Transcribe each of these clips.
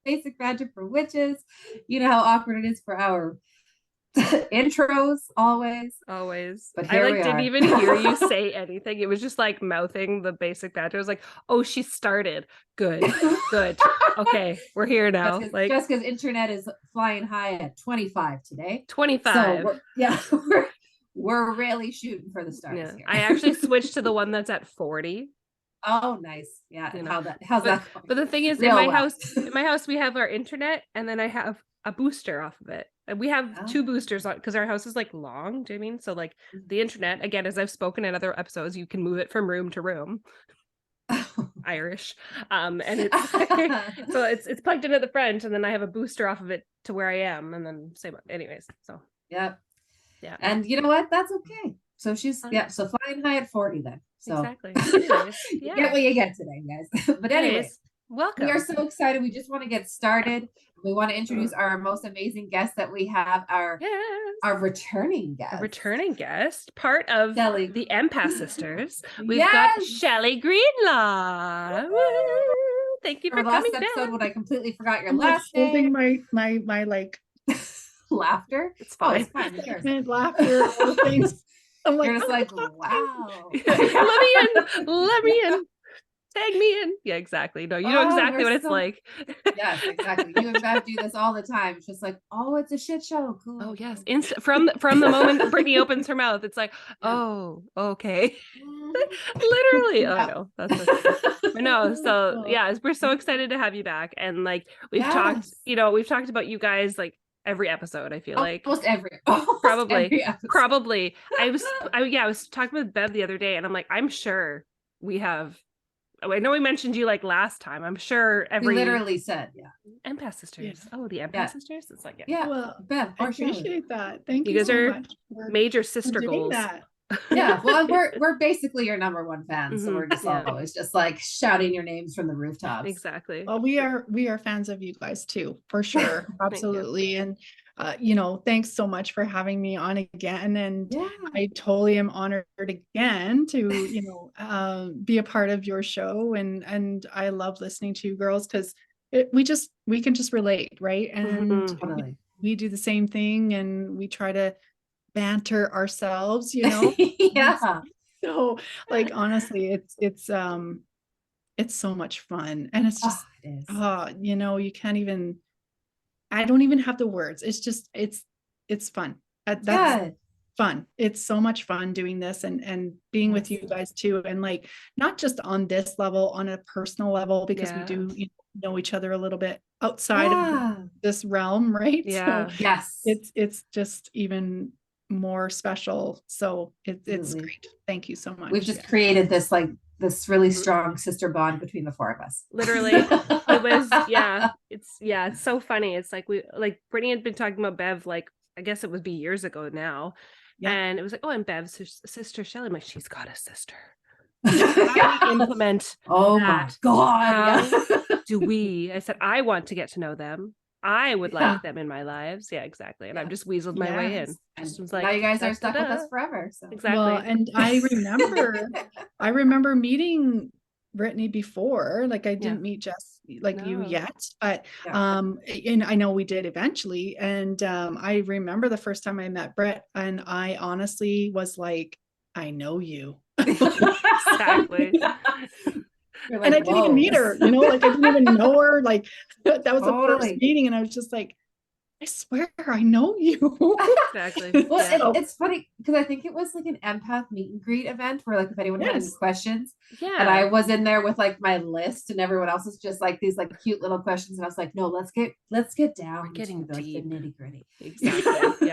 basic banter for witches. You know how awkward it is for our intros always. Always. But I here like we didn't are. even hear you say anything. It was just like mouthing the basic banter. I was like, oh, she started. Good. Good. Okay. We're here now. Like Jessica's internet is flying high at 25 today. So 25. we're really shooting for the stars Yeah. here. I actually switched to the one that's at 40. Oh, nice. Yeah. You And know. how's But that going? but the thing is Real well. in my house we have our internet and then I have a booster off of it. And we have Oh. two boosters on because our house is like long, do you know what I mean? So like the internet, again, as I've spoken in other episodes, you can move it from room to room. Irish. And it's so it's plugged into the front and then I have a booster off of it to where I am and then same anyways. So Yep. yeah. And you know what? That's okay. So so flying high at 40 then. So exactly. Anyways, you get what you get today, guys. But anyway, welcome. we are so excited. We just want to get started. We want to introduce our most amazing guest that we have, our returning guest. A returning guest, part of Shelly. the Empath sisters. We've got Shelly Greenlaw. Thank you for coming last episode back. when I completely forgot your last name. My like laughter. It's fine. Oh, it's fine. And laughter, all things. I'm like, you're just like, wow. Let me in. Tag me in. Yeah, exactly. No, you know exactly what it's like. Yes, exactly. You and Bev do this all the time. It's just like, oh, it's a shit show. Cool. Oh yes. From the moment Brittany opens her mouth, it's like, oh, okay. Literally. Oh no, that's okay. No. So yeah, we're so excited to have you back, and like we've talked about you guys like every episode. I feel like almost every probably. I was talking with Bev the other day, and I'm like, I'm sure we have. I know we mentioned you like last time. I'm sure we literally said, Empath sisters. Yeah. Oh, the Empath sisters. It's like well, Bev, I appreciate that. Thank you. You guys so are much major sister goals. That. Yeah, well, we're basically your number one fans, so we're just always just like shouting your names from the rooftops. Exactly. Well, we are fans of you guys too, for sure. Absolutely. And thanks so much for having me on again. And I totally am honored again to be a part of your show. And I love listening to you girls because we can just relate, right? And totally. we do the same thing, and we try to banter ourselves, yeah. So like honestly, it's so much fun, and it's just you can't even, I don't even have the words. It's just it's fun. That's fun. It's so much fun doing this and being with you guys too, and like not just on this level, on a personal level, because we do know each other a little bit outside of this realm, right? Yeah. So it's just even more special. So it's great. Thank you so much. We've just created this really strong sister bond between the four of us. Literally. It was it's so funny. It's like Brittany had been talking about Bev, like I guess it would be years ago now. Yeah. And it was like, oh, and Bev's sister Shelly. I'm like, she's got a sister. How do we implement my God. How do we? I said, I want to get to know them. I would like them in my lives. Yeah, exactly. And I've just weaseled my way in. And like, now you guys are stuck with us forever. So. Exactly. Well, and I remember meeting Brittany before. Like I didn't meet Jess you yet, but and I know we did eventually. And I remember the first time I met Brett, and I honestly was like, I know you. Exactly. Like, and I didn't even meet her, like I didn't even know her. Like that was the first meeting, and I was just like, I swear I know you. Exactly. Well, it's funny because I think it was like an empath meet and greet event where like if anyone had any questions, and I was in there with like my list, and everyone else was just like these like cute little questions, and I was like, no, let's get down. We're getting to deep. the nitty gritty. Exactly.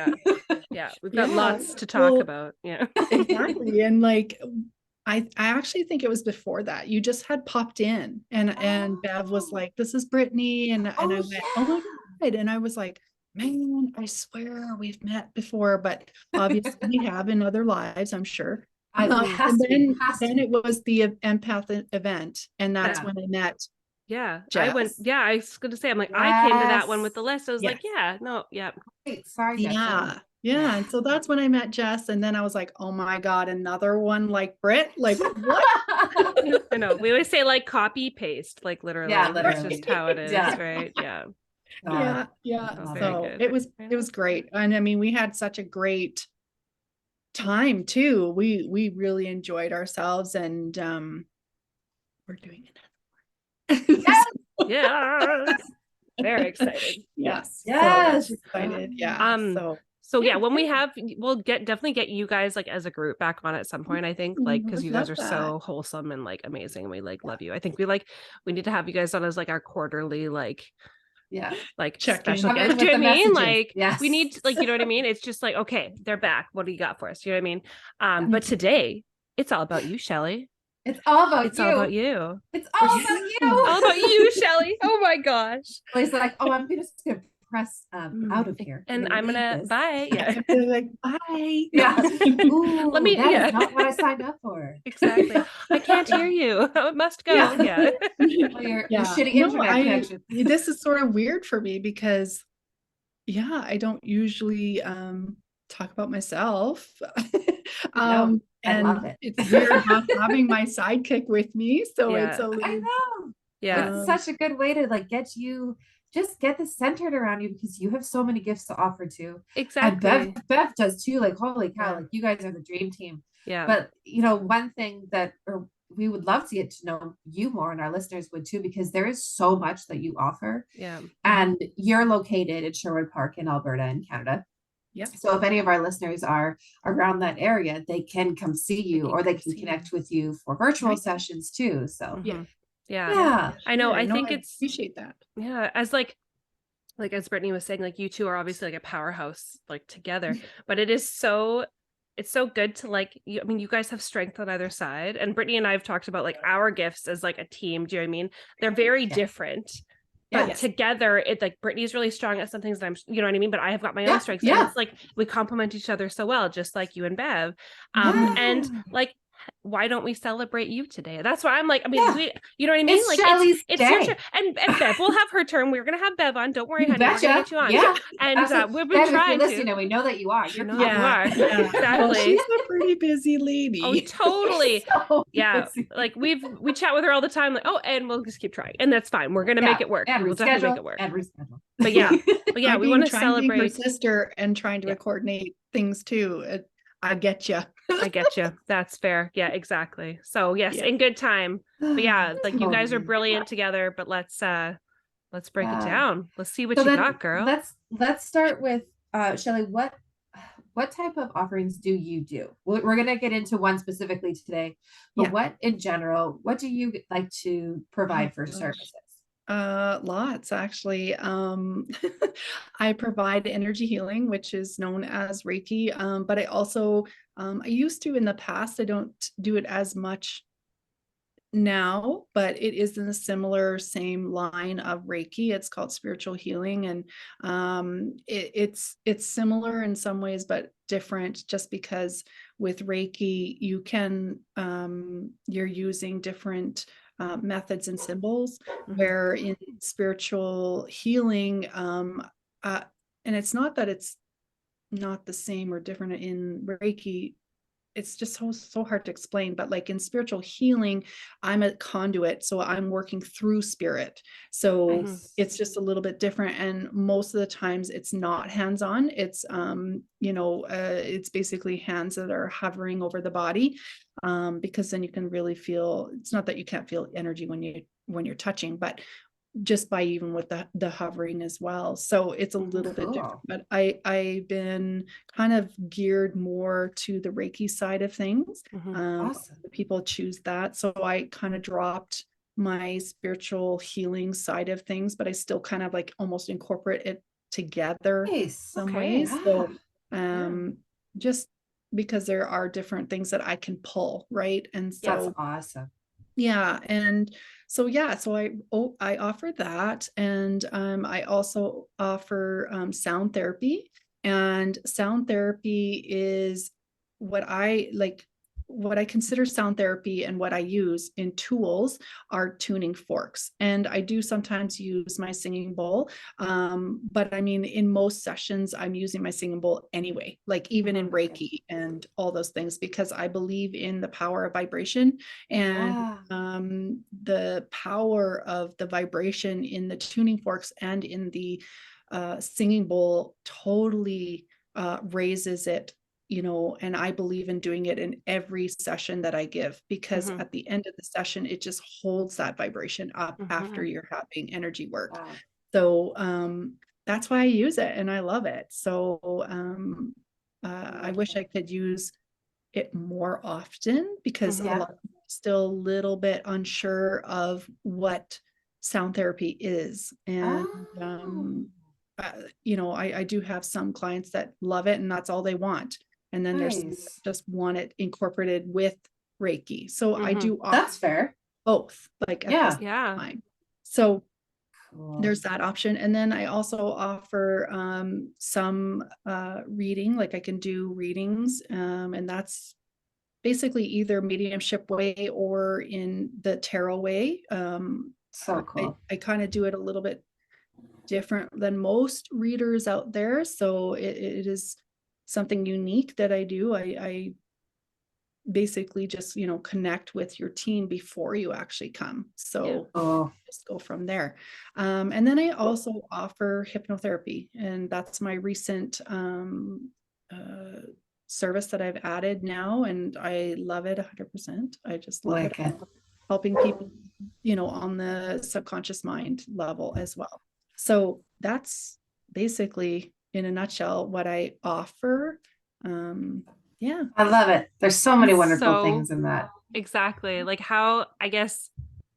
Yeah. We've got lots to talk about. Yeah. Exactly. And like I actually think it was before that you just had popped in, and Bev was like, this is Brittany, and I went, oh my God, and I was like, man, I swear we've met before, but obviously we have in other lives, I'm sure. And then it was the empath event, and that's when I met. Yeah, Jess. I went. Yeah, I was going to say, I'm like, I came to that one with the list. I was like, Wait, sorry. Yeah. And so that's when I met Jess. And then I was like, oh my God, another one like Britt. Like what? I know. We always say like copy paste, like literally. Yeah, That's just how it is, right? Yeah. Yeah. Oh, So very good. it was great. And I mean, we had such a great time too. We really enjoyed ourselves, and we're doing it. Yes. Very excited. Yes. Yes. So excited. Yeah. So yeah, when we have, we'll definitely get you guys like as a group back on at some point, I think, like, because you guys are so wholesome and like amazing, and we like love you. I think we need to have you guys on as like our quarterly like special guest. Do you know what I mean? Like we need like, you know what I mean? It's just like, okay, they're back. What do you got for us? You know what I mean? But today it's all about you, Shelly. It's all about It's all about you. It's all about you. All about you, Shelly. Oh my gosh. Well, he's like, oh, I'm just gonna press out of here. And I'm gonna bye. Yeah. Like, bye. Yeah. Ooh, Let me that is not what I signed up for. Exactly. I can't hear you. I must go. Yeah. Well, your shitty internet connection. This is sort of weird for me because I don't usually talk about myself. No, I love it. It's weird not having my sidekick with me. So it's a little, I know. Yeah. It's such a good way to like get this centered around you, because you have so many gifts to offer too. Exactly. And Bev does too. Like, holy cow, like you guys are the dream team. Yeah. But you know, one thing that we would love to get to know you more, and our listeners would too, because there is so much that you offer. Yeah. And you're located in Sherwood Park in Alberta in Canada. Yeah. So if any of our listeners are around that area, they can come see you, or they can connect with you for virtual sessions too. So yeah. I know. I think I appreciate that. Yeah. As as Brittany was saying, like you two are obviously like a powerhouse like together, but it's so good to like you. I mean, you guys have strength on either side, and Brittany and I have talked about like our gifts as like a team. Do you know what I mean? They're very different. But together, it's like Brittany's really strong at some things that I'm, you know what I mean? But I have got my own strengths. And it's like we complement each other so well, just like you and Bev. And like, why don't we celebrate you today? That's why I'm like, I mean, you know what I mean? It's like Shelly's it's day. your turn. And Bev will have her turn. We're gonna have Bev on. Don't worry, honey. We're gonna get you on. Yeah. And we've been trying to. And we know that you are. You know you are. Exactly. Well, she's a pretty busy lady. Oh, totally. So busy. Like we chat with her all the time. Like, and we'll just keep trying, and that's fine. We're gonna make it work. We'll definitely make it work. But we want to celebrate her sister and trying to coordinate things too. I get you. I get you. That's fair. Yeah, exactly. So yes, in good time. But like you guys are brilliant together. But let's break it down. Let's see what you got, girl. Let's start with Shelly. What type of offerings do you do? We're gonna get into one specifically today, but what in general? What do you like to provide for services? Lots actually. I provide energy healing, which is known as Reiki. But I also, I used to in the past, I don't do it as much now, but it is in a same line of Reiki. It's called spiritual healing. And it's similar in some ways, but different, just because with Reiki, you can, you're using different methods and symbols, where in spiritual healing, and it's not that it's not the same or different in Reiki. It's just so hard to explain, but like in spiritual healing, I'm a conduit. So I'm working through spirit. So it's just a little bit different. And most of the times it's not hands-on. It's, it's basically hands that are hovering over the body. Because then you can really feel, it's not that you can't feel energy when you're touching, but just by even with the hovering as well. So it's a little bit different, but I've been kind of geared more to the Reiki side of things. Awesome. People choose that. So I kind of dropped my spiritual healing side of things, but I still kind of like almost incorporate it together some ways. So just because there are different things that I can pull, right? And so that's awesome. Yeah. And so I offer that. And I also offer sound therapy. And sound therapy is what I like. what I consider sound therapy and what I use in tools are tuning forks. And I do sometimes use my singing bowl. But I mean, in most sessions, I'm using my singing bowl anyway, like even in Reiki and all those things, because I believe in the power of vibration and the power of the vibration in the tuning forks and in the singing bowl totally raises it, you know, and I believe in doing it in every session that I give, because at the end of the session, it just holds that vibration up after you're having energy work. Wow. So that's why I use it and I love it. So I wish I could use it more often, because a lot of people are still a little bit unsure of what sound therapy is. And you know, I do have some clients that love it and that's all they want. And then there's some that just want it incorporated with Reiki. So I do that's fair. Both, like at the same time. So there's that option. And then I also offer some reading, like I can do readings, and that's basically either mediumship way or in the tarot way. So cool. I kind of do it a little bit different than most readers out there. So it is something unique that I do. I basically just, you know, connect with your team before you actually come. So just go from there. And then I also offer hypnotherapy, and that's my recent service that I've added now. And I love it 100%. I just love it. Helping people, you know, on the subconscious mind level as well. So that's basically in a nutshell what I offer. Yeah, I love it. There's so many wonderful things in that. Exactly. Like how, I guess,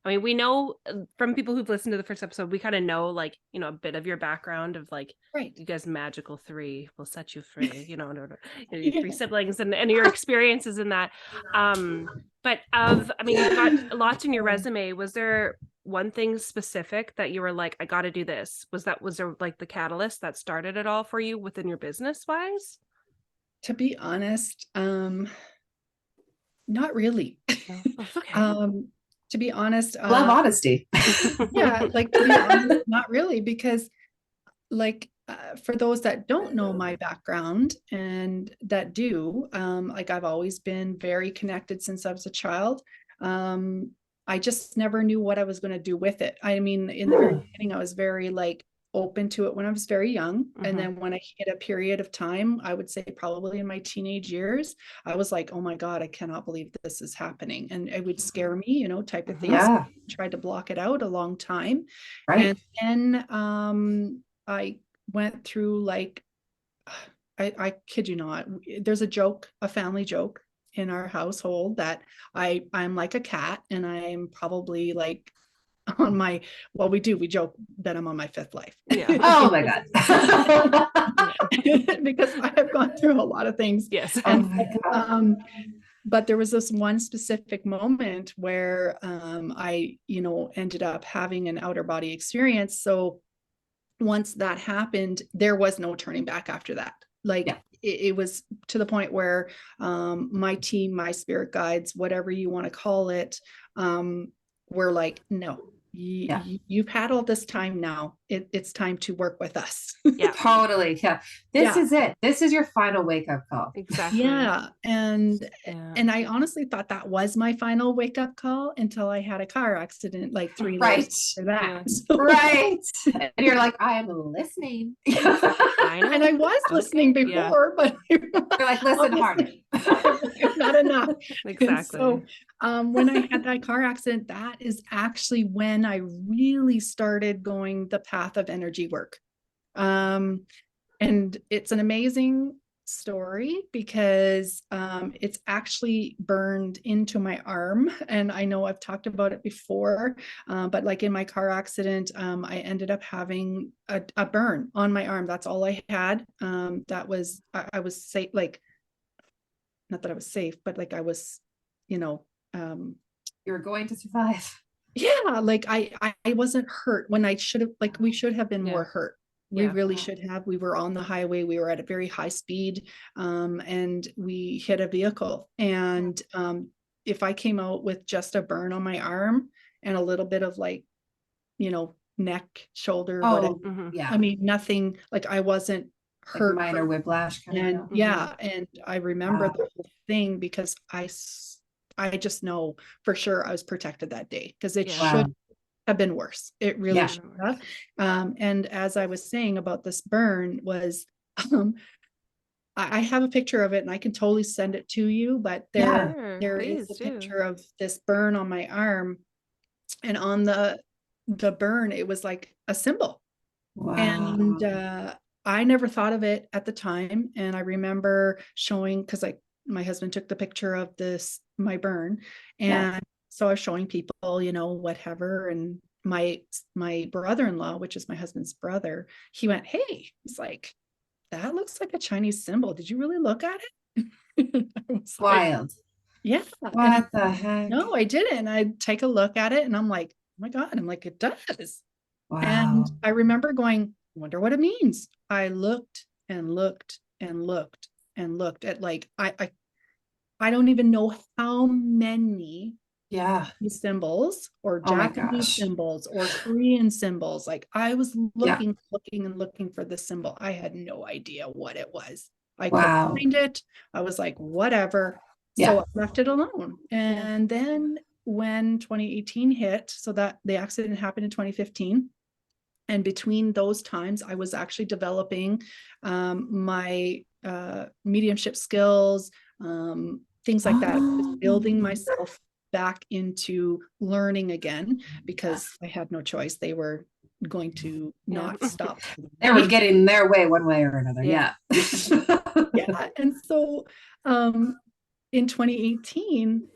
I mean, we know from people who've listened to the first episode, we kind of know, like, you know, a bit of your background of like, you guys magical three will set you free, you know, your three siblings and your experiences in that. But I mean, you've got lots in your resume. Was there one thing specific that you were like, I got to do this? Was there like the catalyst that started it all for you within your business wise? To be honest, not really. To be honest, love honesty. Yeah, like to be honest, not really, because like for those that don't know my background and that do, like I've always been very connected since I was a child. I just never knew what I was going to do with it. I mean, in the very beginning, I was very like open to it when I was very young. And then when I hit a period of time, I would say probably in my teenage years, I was like, oh my God, I cannot believe this is happening. And it would scare me, you know, type of thing. So I tried to block it out a long time. And then I went through like, I kid you not, there's a family joke in our household that I'm like a cat, and I'm probably like on my, well, we joke that I'm on my fifth life. Oh my God. Because I have gone through a lot of things. And but there was this one specific moment where I, you know, ended up having an outer body experience. So once that happened, there was no turning back after that. Like it was to the point where my team, my spirit guides, whatever you want to call it, were like, no, you've had all this time now. It's time to work with us. Totally. This is it. This is your final wake-up call. Exactly. And I honestly thought that was my final wake-up call until I had a car accident like 3 years after that. And you're like, I am listening. And I was listening before, but you're like, listen harder. Not enough. Exactly. So when I had that car accident, that is actually when I really started going the path of energy work. And it's an amazing story because it's actually burned into my arm. And I know I've talked about it before, but like in my car accident, I ended up having a burn on my arm. That's all I had. That was, I was safe, like, not that I was safe, but like I was, you know, you were going to survive. Yeah, like I wasn't hurt when I should have, like we should have been more hurt. We really should have. We were on the highway. We were at a very high speed, and we hit a vehicle. And if I came out with just a burn on my arm and a little bit of like, neck, shoulder, whatever. Yeah. I mean, nothing, like I wasn't hurt. Like minor whiplash kind and of. Yeah. And I remember the whole thing because I just know for sure I was protected that day, because it should have been worse. It really should have. And as I was saying about this burn was, I have a picture of it and I can totally send it to you, but there is a picture of this burn on my arm, and on the burn, it was like a symbol. Wow. And I never thought of it at the time. And I remember showing, because my husband took the picture of my burn. And so I was showing people, whatever. And my brother-in-law, which is my husband's brother, he went, hey, he's like, that looks like a Chinese symbol. Did you really look at it? Wild. Yeah. What the heck? No, I didn't. I take a look at it and I'm like, oh my God. I'm like, it does. Wow. And I remember going, I wonder what it means. I looked and looked and looked and looked at, like, I don't even know how many symbols, or Japanese symbols, or Korean symbols. Like, I was looking and looking for the symbol. I had no idea what it was. I couldn't find it. I was like, whatever. So I left it alone. And then when 2018 hit, so that the accident happened in 2015. And between those times, I was actually developing my mediumship skills, things like that. I was building myself back into learning again, because I had no choice. They were going to not stop. They were getting their way one way or another. Yeah. And so in 2018,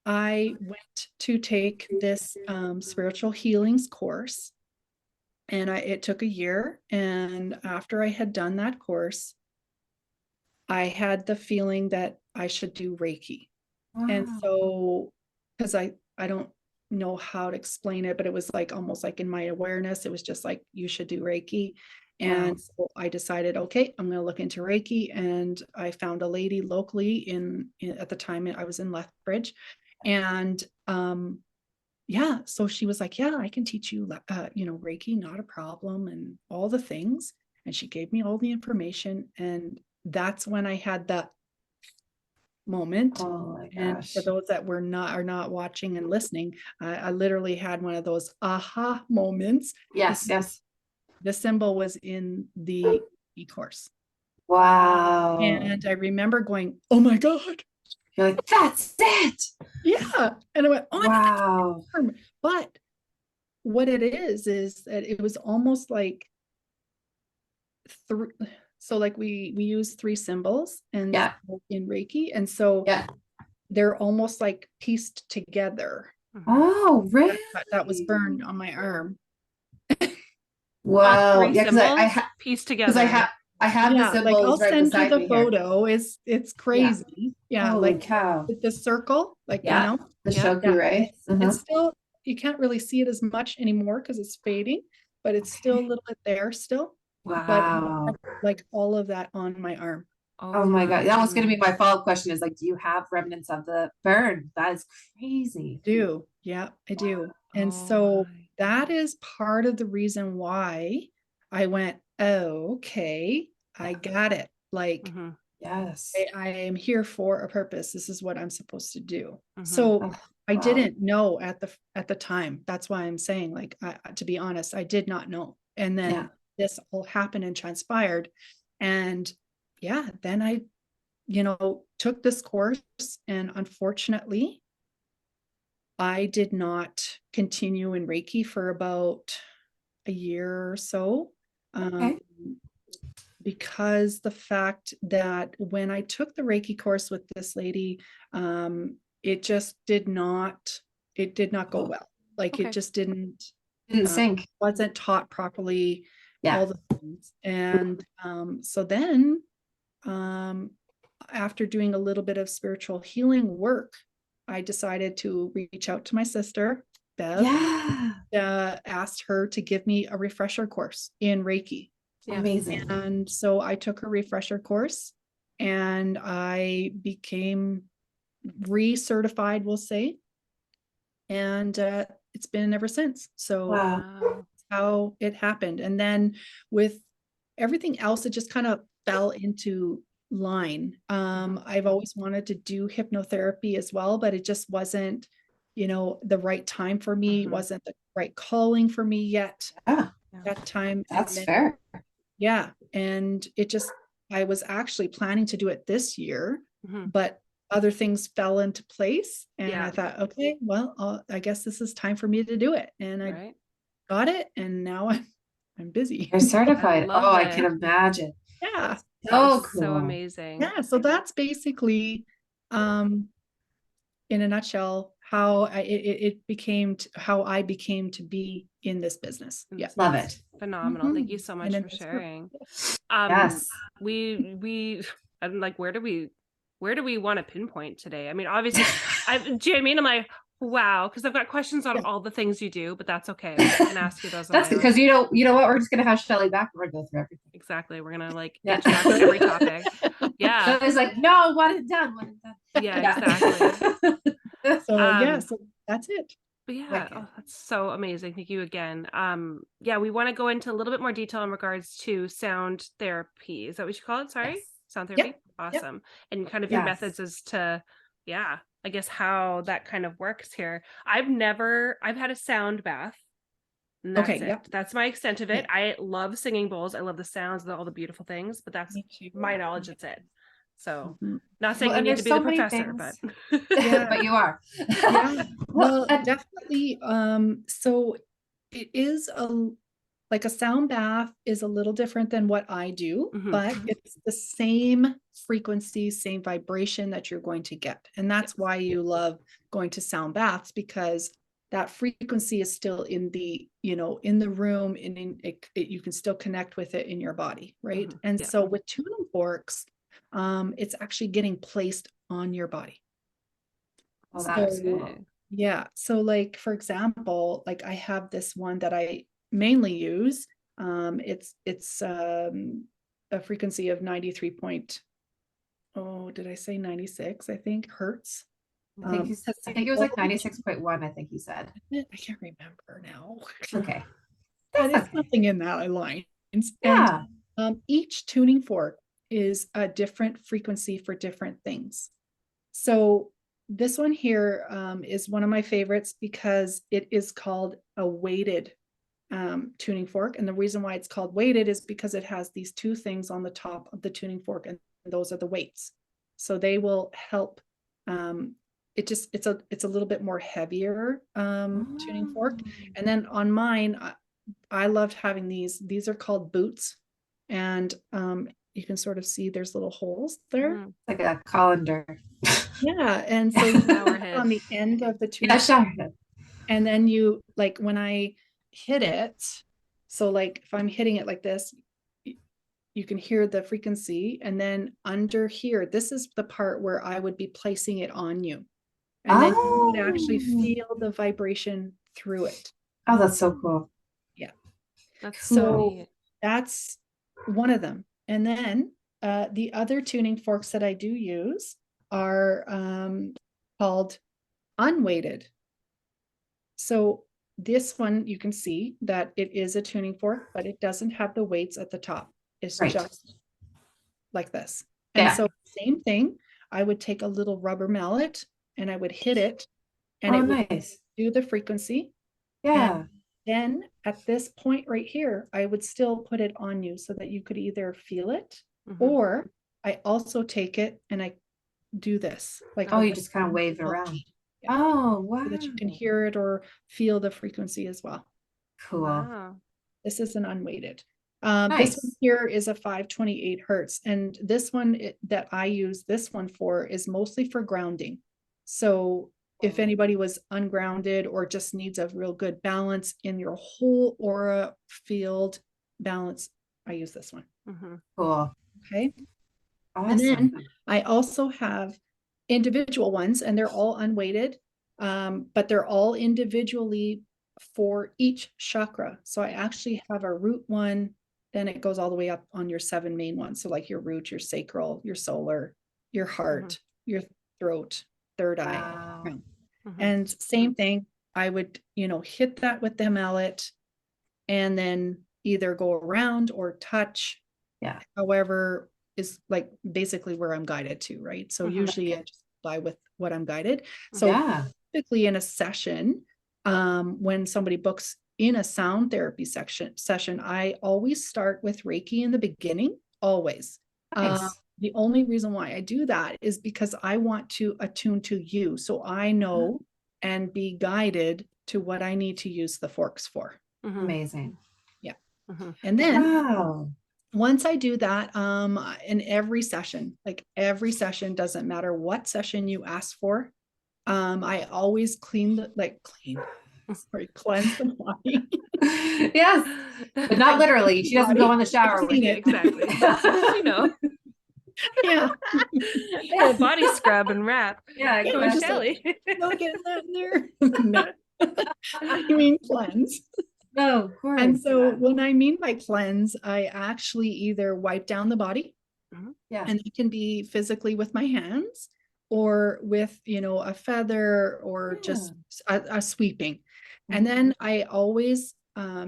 I went to take this spiritual healings course. And it took a year. And after I had done that course, I had the feeling that I should do Reiki. And so, because I don't know how to explain it, but it was like almost like in my awareness, it was just like, you should do Reiki. And so I decided, okay, I'm going to look into Reiki. And I found a lady locally at the time I was in Lethbridge. And so she was like, yeah, I can teach you, Reiki, not a problem, and all the things. And she gave me all the information. And that's when I had that moment. Oh my gosh. And for those that are not watching and listening, I literally had one of those aha moments. Yes. The symbol was in the e-course. Wow. And I remember going, oh my God. You're like, that's it. Yeah. And I went, oh, wow. But what it is that it was almost like so like we use 3 symbols and in Reiki. And so they're almost like pieced together. Oh, really? That was burned on my arm. Wow. Yeah, because I pieced together. Because I have the symbols, like I'll right send you the photo. It's crazy. Yeah, holy like cow. With the circle, like the shoku, right? It's still, you can't really see it as much anymore because it's fading, but it's still a little bit there still. Wow. But like all of that on my arm. Oh my God. That was going to be my follow-up question, is like, do you have remnants of the burn? That is crazy. I do. Yeah, I do. And so that is part of the reason why I went, oh, okay, I got it. Like, yes, I am here for a purpose. This is what I'm supposed to do. So I didn't know at the time. That's why I'm saying, like, to be honest, I did not know. And then this all happened and transpired. And then I, took this course, and unfortunately, I did not continue in Reiki for about a year or so. Because the fact that when I took the Reiki course with this lady, it just did not go well. Like it just didn't sync. Wasn't taught properly. All the things. And so then after doing a little bit of spiritual healing work, I decided to reach out to my sister, Bev. Asked her to give me a refresher course in Reiki. Amazing. And so I took a refresher course and I became recertified, we'll say. And it's been ever since. So Wow. how it happened. And then with everything else, it just kind of fell into line. I've always wanted to do hypnotherapy as well, but it just wasn't, the right time for me. It wasn't the right calling for me yet Yeah, that time. that's fair. Yeah. And I was actually planning to do it this year, but other things fell into place. And I thought, okay, well, I guess this is time for me to do it. And I got it. And now I'm busy. You're certified. I it. can imagine. Yeah. So cool. So amazing. Yeah. So that's basically, in a nutshell, how it became how I became to be in this business. Yeah. Love it. Phenomenal. Thank you so much for sharing. Yes. I'm like, where do we want to pinpoint today? I mean, obviously, do you know what I mean? I'm like, wow, because I've got questions on all the things you do, but that's okay. I can ask you those. That's because you know what? We're just gonna have Shelly back. We're gonna go through everything. Exactly. We're gonna like get back to every topic. Yeah. It's like, no, one and done. Yeah, exactly. So that's it. But yeah, that's so amazing. Thank you again. We want to go into a little bit more detail in regards to sound therapy. Is that what you call it? Sorry? Yes. Sound therapy? Yep. Awesome. And kind of your methods as to, I guess how that kind of works here. I've had a sound bath. And that's it. That's my extent of it. I love singing bowls. I love the sounds, all the beautiful things, but that's my knowledge. That's it. So not saying you need to be the professor, but but you are. Well, definitely. So it is like a sound bath is a little different than what I do, but it's the same frequency, same vibration that you're going to get. And that's why you love going to sound baths, because that frequency is still in the, in the room, and you can still connect with it in your body. Right. And so with tuning forks, it's actually getting placed on your body. Oh, that's cool. Yeah. So like, for example, like I have this one that I mainly use. It's a frequency of 93 did I say 96? I think hertz. I think it was like 96.1, I think you said. I can't remember now. Okay. But it's nothing in that line. Yeah. And each tuning fork is a different frequency for different things. So this one here is one of my favorites because it is called a weighted tuning fork. And the reason why it's called weighted is because it has these two things on the top of the tuning fork, and those are the weights. So they will help. It's a little bit more heavier tuning fork. And then on mine, I loved having these. These are called boots, and you can sort of see there's little holes there, like a colander. Yeah, and so on the end of the tuning fork, and then you like when I hit it. So like if I'm hitting it like this, you can hear the frequency, and then under here, this is the part where I would be placing it on you. And then you would actually feel the vibration through it. Oh, that's so cool. Yeah. That's so that's one of them. And then the other tuning forks that I do use are called unweighted. So this one, you can see that it is a tuning fork, but it doesn't have the weights at the top. It's just like this. And so same thing, I would take a little rubber mallet and I would hit it, and it would do the frequency. Yeah. And then at this point right here, I would still put it on you so that you could either feel it, or I also take it and I do this. Like, you just kind of wave it around. Yeah. Oh, wow. So that you can hear it or feel the frequency as well. Cool. Wow. This is an unweighted. This one here is a 528 hertz. And this one that I use this one for is mostly for grounding. So if anybody was ungrounded or just needs a real good balance in your whole aura field balance, I use this one. Cool. Okay. Awesome. And then I also have individual ones, and they're all unweighted, but they're all individually for each chakra. So I actually have a root one, then it goes all the way up on your 7 main ones. So like your root, your sacral, your solar, your heart, your throat, third eye. Wow. And same thing, I would, hit that with the mallet and then either go around or touch. Yeah. However, is like basically where I'm guided to, right? So usually I just fly with what I'm guided. So typically in a session, when somebody books in a sound therapy session, I always start with Reiki in the beginning, always. Nice. The only reason why I do that is because I want to attune to you. So I know and be guided to what I need to use the forks for. Amazing. Yeah. And then wow. Once I do that, in every session, doesn't matter what session you ask for. I always cleanse the body. Yes, but not literally. She doesn't go in the shower with it. Exactly. Yeah. Full body scrub and wrap. Yeah, exactly. Shelly. Don't get that in there. No. I mean cleanse. No, of course. And so when I mean by cleanse, I actually either wipe down the body, and it can be physically with my hands or with, a feather or just a sweeping. And then I always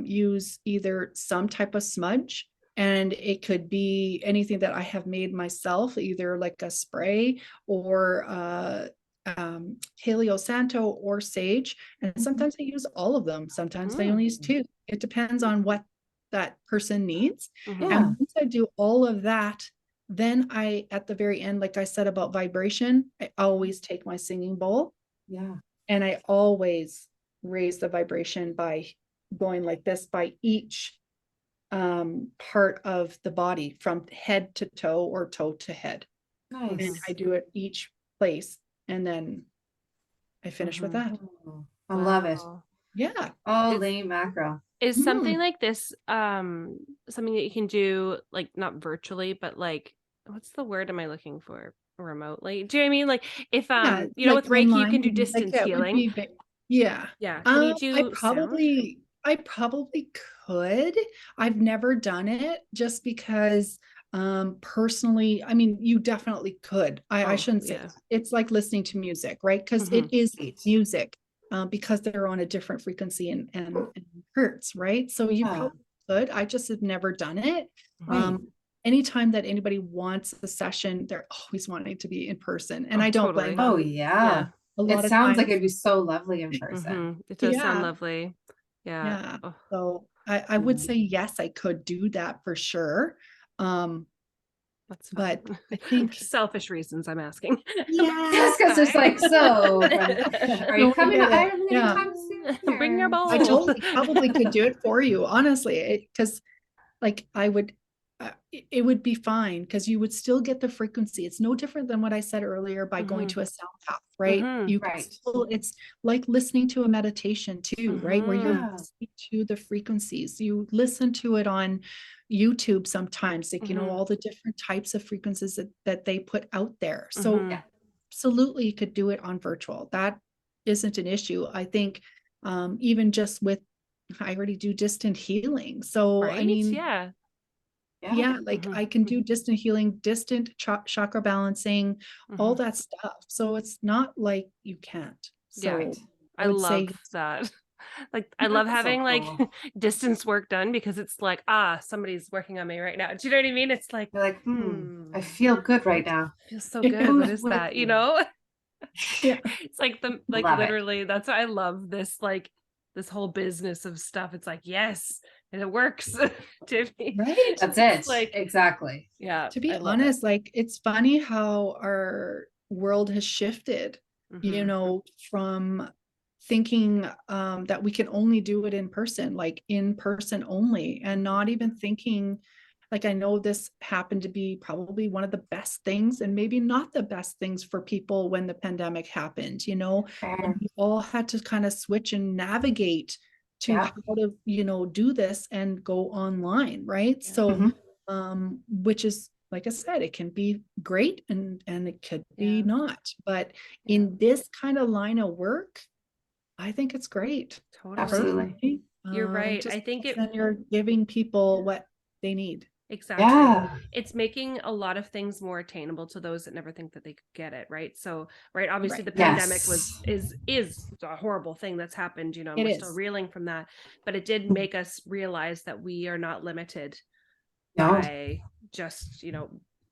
use either some type of smudge, and it could be anything that I have made myself, either like a spray or Paleo Santo or sage. And sometimes I use all of them. Sometimes I only use 2. It depends on what that person needs. And once I do all of that, then at the very end, like I said about vibration, I always take my singing bowl. Yeah. And I always raise the vibration by going like this by each part of the body, from head to toe or toe to head. Nice. And I do it each place. And then I finish with that. I love it. Yeah. Holy mackerel. Is something like this something that you can do, like not virtually, but like, what's the word am I looking for? Remotely? Do you know what I mean? Like if with Reiki you can do distance healing. Yeah. Can you do I probably could. I've never done it just because personally, I mean, you definitely could. I shouldn't say that. It's like listening to music, right? Because it is music, because they're on a different frequency and hertz, right? So you probably could. I just have never done it. Anytime that anybody wants a session, they're always wanting to be in person, and I don't blame them. Oh yeah. It sounds like it'd be so lovely in person. It does sound lovely. Yeah. So I would say yes, I could do that for sure. That's fine. But I think selfish reasons I'm asking. Yes, because it's like, so are you coming to Ireland anytime soon? Bring your bowl. I totally probably could do it for you, honestly, because like I would it would be fine because you would still get the frequency. It's no different than what I said earlier by going to a sound path, right? You can still, it's like listening to a meditation too, right? Where you're listening to the frequencies. You listen to it on YouTube sometimes, like, all the different types of frequencies that they put out there. So absolutely you could do it on virtual. That isn't an issue. I think even just with, I already do distant healing. So I mean, like I can do distant healing, distant chakra balancing, all that stuff. So it's not like you can't. So I love that. Like I love having like distance work done because it's like, somebody's working on me right now. Do you know what I mean? It's like, you're like, I feel good right now. I feel so good. What is that? Yeah. It's like literally, that's why I love this, like this whole business of stuff. It's like, yes, and it works. Tiffany. Right. That's it. Like, exactly. Yeah. To be honest, like it's funny how our world has shifted, from thinking that we can only do it in person, like in person only, and not even thinking, like, I know this happened to be probably one of the best things and maybe not the best things for people when the pandemic happened, when we all had to kind of switch and navigate to how to, do this and go online, right? So, which is, like I said, it can be great and it could be not, but in this kind of line of work, I think it's great. Totally. Absolutely. You're right. I think then you're giving people what they need. Exactly. Yeah. It's making a lot of things more attainable to those that never think that they could get it, right? So, right, obviously the pandemic is a horrible thing that's happened, and we're still reeling from that, but it did make us realize that we are not limited by just,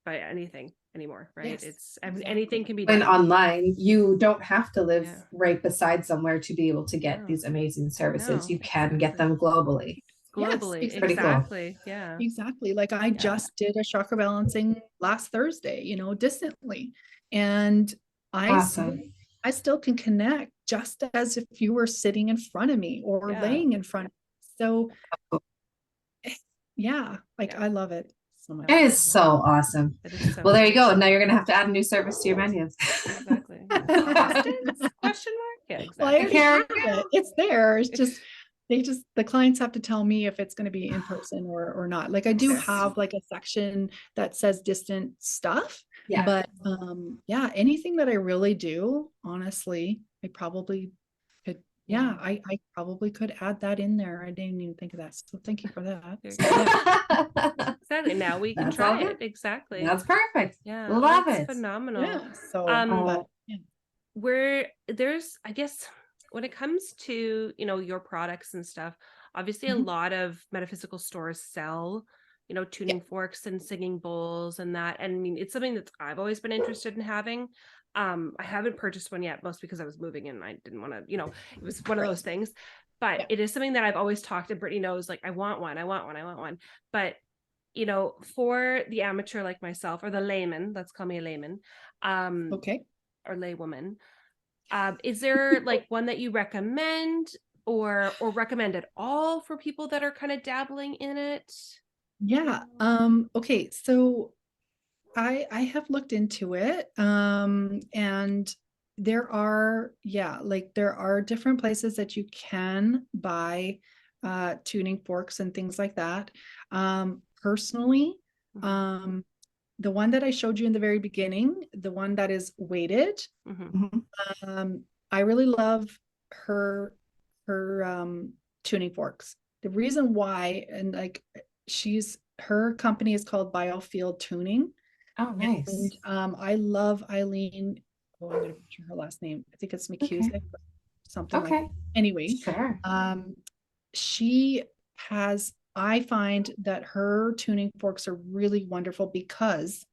by anything anymore, right? Yes, It's exactly. anything can be done. And online, you don't have to live right beside somewhere to be able to get these amazing services. You can get them globally. Globally, yes, exactly. Cool. Yeah, exactly. Like I just did a chakra balancing last Thursday, distantly, and I still can connect just as if you were sitting in front of me or laying in front of me. So I love it so much. It is so awesome. Well, there you go. Now you're gonna have to add a new service to your menu. Exactly. Question mark? Yeah, exactly. Well, I already have it. It's there. It's just the clients have to tell me if it's going to be in person or not. Like I do have like a section that says distant stuff. Yeah. But anything that I really do, honestly, I probably could. Yeah, I probably could add that in there. I didn't even think of that. So thank you for that. Exactly. Now we can try it. Exactly. That's perfect. Yeah. Love it. Phenomenal. Yeah. So where there's, I guess, when it comes to, your products and stuff, obviously a lot of metaphysical stores sell, tuning forks and singing bowls and that. And I mean, it's something that I've always been interested in having. I haven't purchased one yet, mostly because I was moving and I didn't want to, it was one of those things, but it is something that I've always talked to. Brittany knows, like, I want one. But, for the amateur like myself, or the layman, let's call me a layman, or laywoman, is there like one that you recommend or recommend at all for people that are kind of dabbling in it? Yeah. Okay. So I have looked into it. And there are different places that you can buy tuning forks and things like that. Personally, the one that I showed you in the very beginning, the one that is weighted, I really love her tuning forks. The reason why, and like her company is called Biofield Tuning. Oh, nice. And I love Eileen. Oh, I'm gonna picture her last name. I think it's McCusick, something like that. Anyway, sure. I find that her tuning forks are really wonderful because,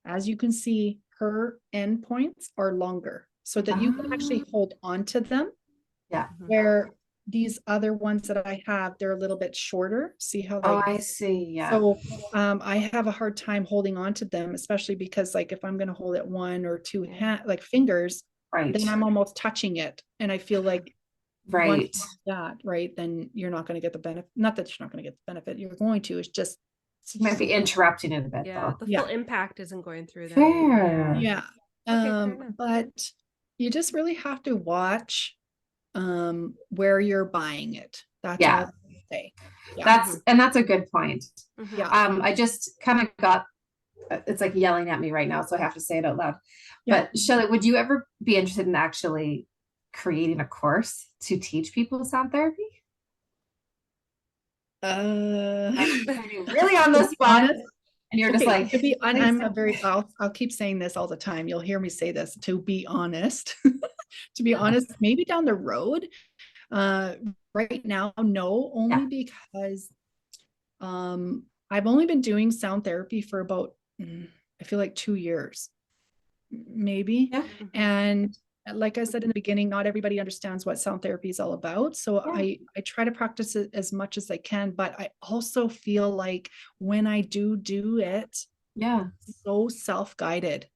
as you can see, her end points are longer so that you can actually hold on to them. Yeah. Where these other ones that I have, they're a little bit shorter. See how I see. Yeah. So I have a hard time holding on to them, especially because like if I'm going to hold it one or two fingers, then I'm almost touching it. And I feel like then you're not going to get the benefit. Not that you're not going to get the benefit. You're going to, you might be interrupting it a bit. Yeah. Though. The full impact isn't going through that. Fair. Yeah. But you just really have to watch where you're buying it. That's all I say. Yeah. That's a good point. Yeah. I just kind of got, it's like yelling at me right now, so I have to say it out loud. But Shelly, would you ever be interested in actually creating a course to teach people sound therapy? Really on the spot. And you're just like, I'll keep saying this all the time. You'll hear me say this, to be honest. To be honest, maybe down the road. Right now, no, only because I've only been doing sound therapy for about, I feel like 2 years, maybe. Yeah. And like I said in the beginning, not everybody understands what sound therapy is all about. So I try to practice it as much as I can, but I also feel like when I do it, so self-guided,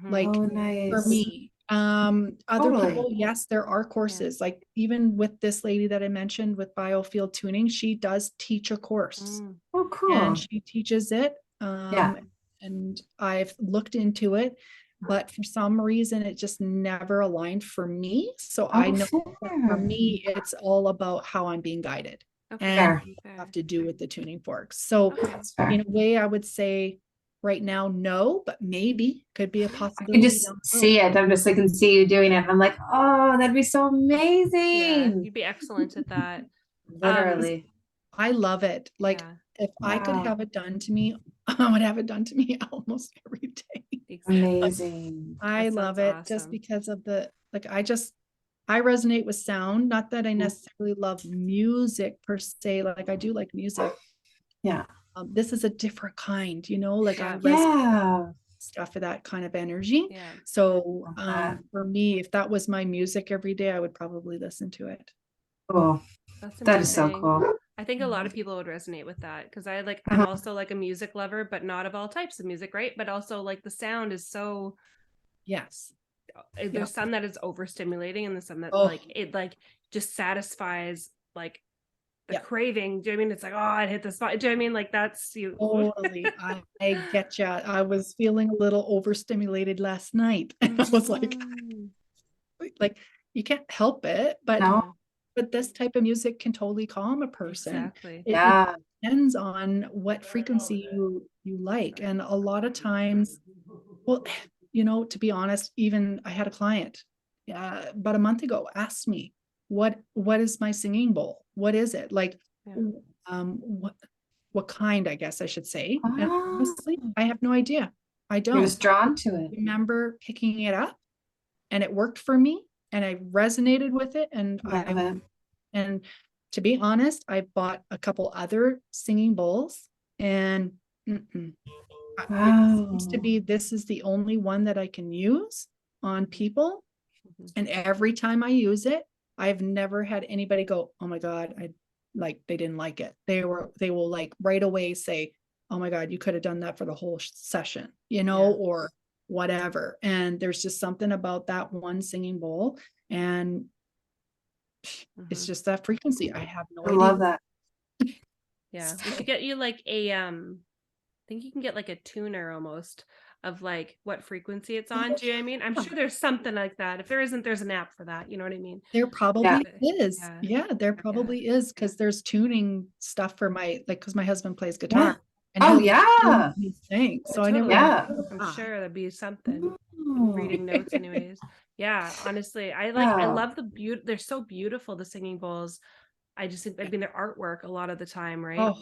like for me. Other people, yes, there are courses, like even with this lady that I mentioned with Biofield Tuning, she does teach a course. Oh, cool. And she teaches it. And I've looked into it, but for some reason it just never aligned for me. So I know for me, it's all about how I'm being guided and have to do with the tuning forks. So in a way, I would say right now, no, but maybe could be a possibility. I can just see it. I'm just, I can see you doing it. I'm like, oh, that'd be so amazing. Yeah, you'd be excellent at that. Literally. I love it. Like if I could have it done to me, I would have it done to me almost every day. Amazing. I love it just because of I resonate with sound. Not that I necessarily love music per se. Like I do like music. Yeah. This is a different kind, you know, like I resonate stuff for that kind of energy. Yeah. So for me, if that was my music every day, I would probably listen to it. Oh, that is so cool. I think a lot of people would resonate with that because I'm also like a music lover, but not of all types of music, right? But also like the sound is so there's some that is overstimulating and there's some that like it like just satisfies like the craving. Do you know what I mean? It's like, oh, I hit the spot. Do you know what I mean? Like that's you. Totally. I get you. I was feeling a little overstimulated last night. And I was like you can't help it, but this type of music can totally calm a person. Exactly. It depends on what frequency you like. And a lot of times, well, you know, to be honest, even I had a client about a month ago asked me, what is my singing bowl? What is it? Like, what kind, I guess I should say. And honestly, I have no idea. I don't. You're just drawn to it. I remember picking it up and it worked for me and I resonated with it. And and to be honest, I bought a couple other singing bowls and it seems to be, this is the only one that I can use on people. And every time I use it, I've never had anybody go, oh my God, they didn't like it. They will like right away say, oh my God, you could have done that for the whole session, you know, or whatever. And there's just something about that one singing bowl. And it's just that frequency. I have no idea. I love that. Yeah. We should get you like I think you can get like a tuner almost of like what frequency it's on. Do you know what I mean? I'm sure there's something like that. If there isn't, there's an app for that. You know what I mean? There probably is. Yeah, there probably is because there's tuning stuff for because my husband plays guitar. And things. So I never. I'm sure there'd be something. Reading notes, anyways. Yeah, honestly, I love the beauty. They're so beautiful. The singing bowls. I mean, their artwork a lot of the time, right?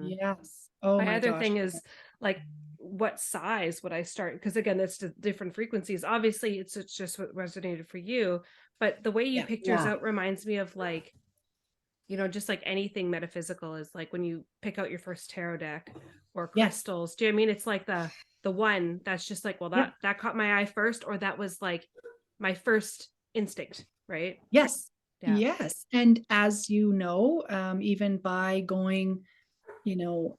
Yes. Oh my other thing is like, what size would I start? Because again, that's the different frequencies. Obviously, it's just what resonated for you. But the way you picked yours out reminds me of like, you know, just like anything metaphysical is like when you pick out your first tarot deck or crystals. Do you know what I mean? It's like the one that's just like, well, that caught my eye first, or that was like my first instinct, right? Yes. Yeah. Yes. And as you know, even by going, you know,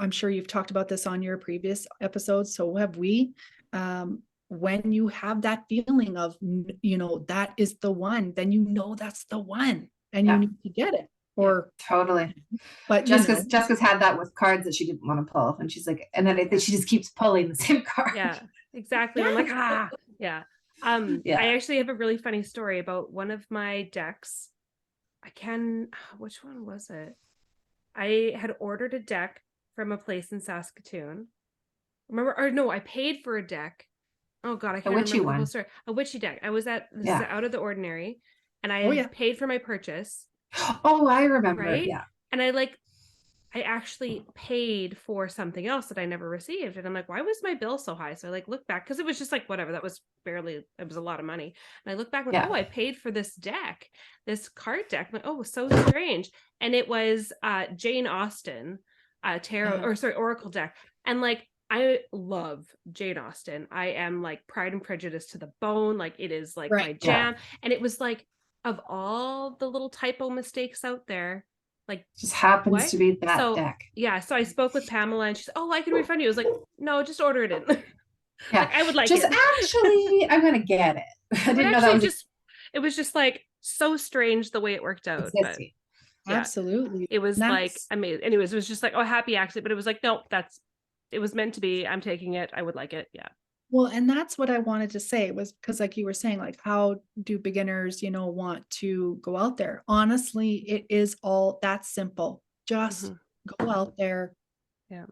I'm sure you've talked about this on your previous episodes. So have we, when you have that feeling of, you know, that is the one, then you know, that's the one and you need to get it. Or totally. But Jessica's had that with cards that she didn't want to pull. And she's like, and then I think she just keeps pulling the same card. Yeah, exactly. I'm like, I actually have a really funny story about one of my decks. Which one was it? I had ordered a deck from a place in Saskatoon. I paid for a deck. Oh God, I can't remember the whole story. A witchy deck. I was at Out of the Ordinary, and I had paid for my purchase. Oh, I remember. Right? Yeah. And I actually paid for something else that I never received. And I'm like, why was my bill so high? So I look back, because it was just like, whatever, it was a lot of money. And I look back and I paid for this deck, this card deck. I'm like, oh, so strange. And it was Jane Austen tarot, oracle deck. And like, I love Jane Austen. I am like Pride and Prejudice to the bone. Like it is like my jam. Yeah. And it was like, of all the little typo mistakes out there, like just happens to be that deck. Yeah. So I spoke with Pamela and she said, oh, I can refund you. I was like, no, just order it in. Yeah. Like, I would like just it. Actually, I'm going to get it. I didn't know that was it was just like so strange the way it worked out. But, absolutely. It was like amazing. Anyways, it was just like, oh, happy accident. But it was like, no, it was meant to be. I'm taking it. I would like it. Yeah. Well, and that's what I wanted to say was because like you were saying, like, how do beginners, you know, want to go out there? Honestly, it is all that simple. Just go out there. Yeah.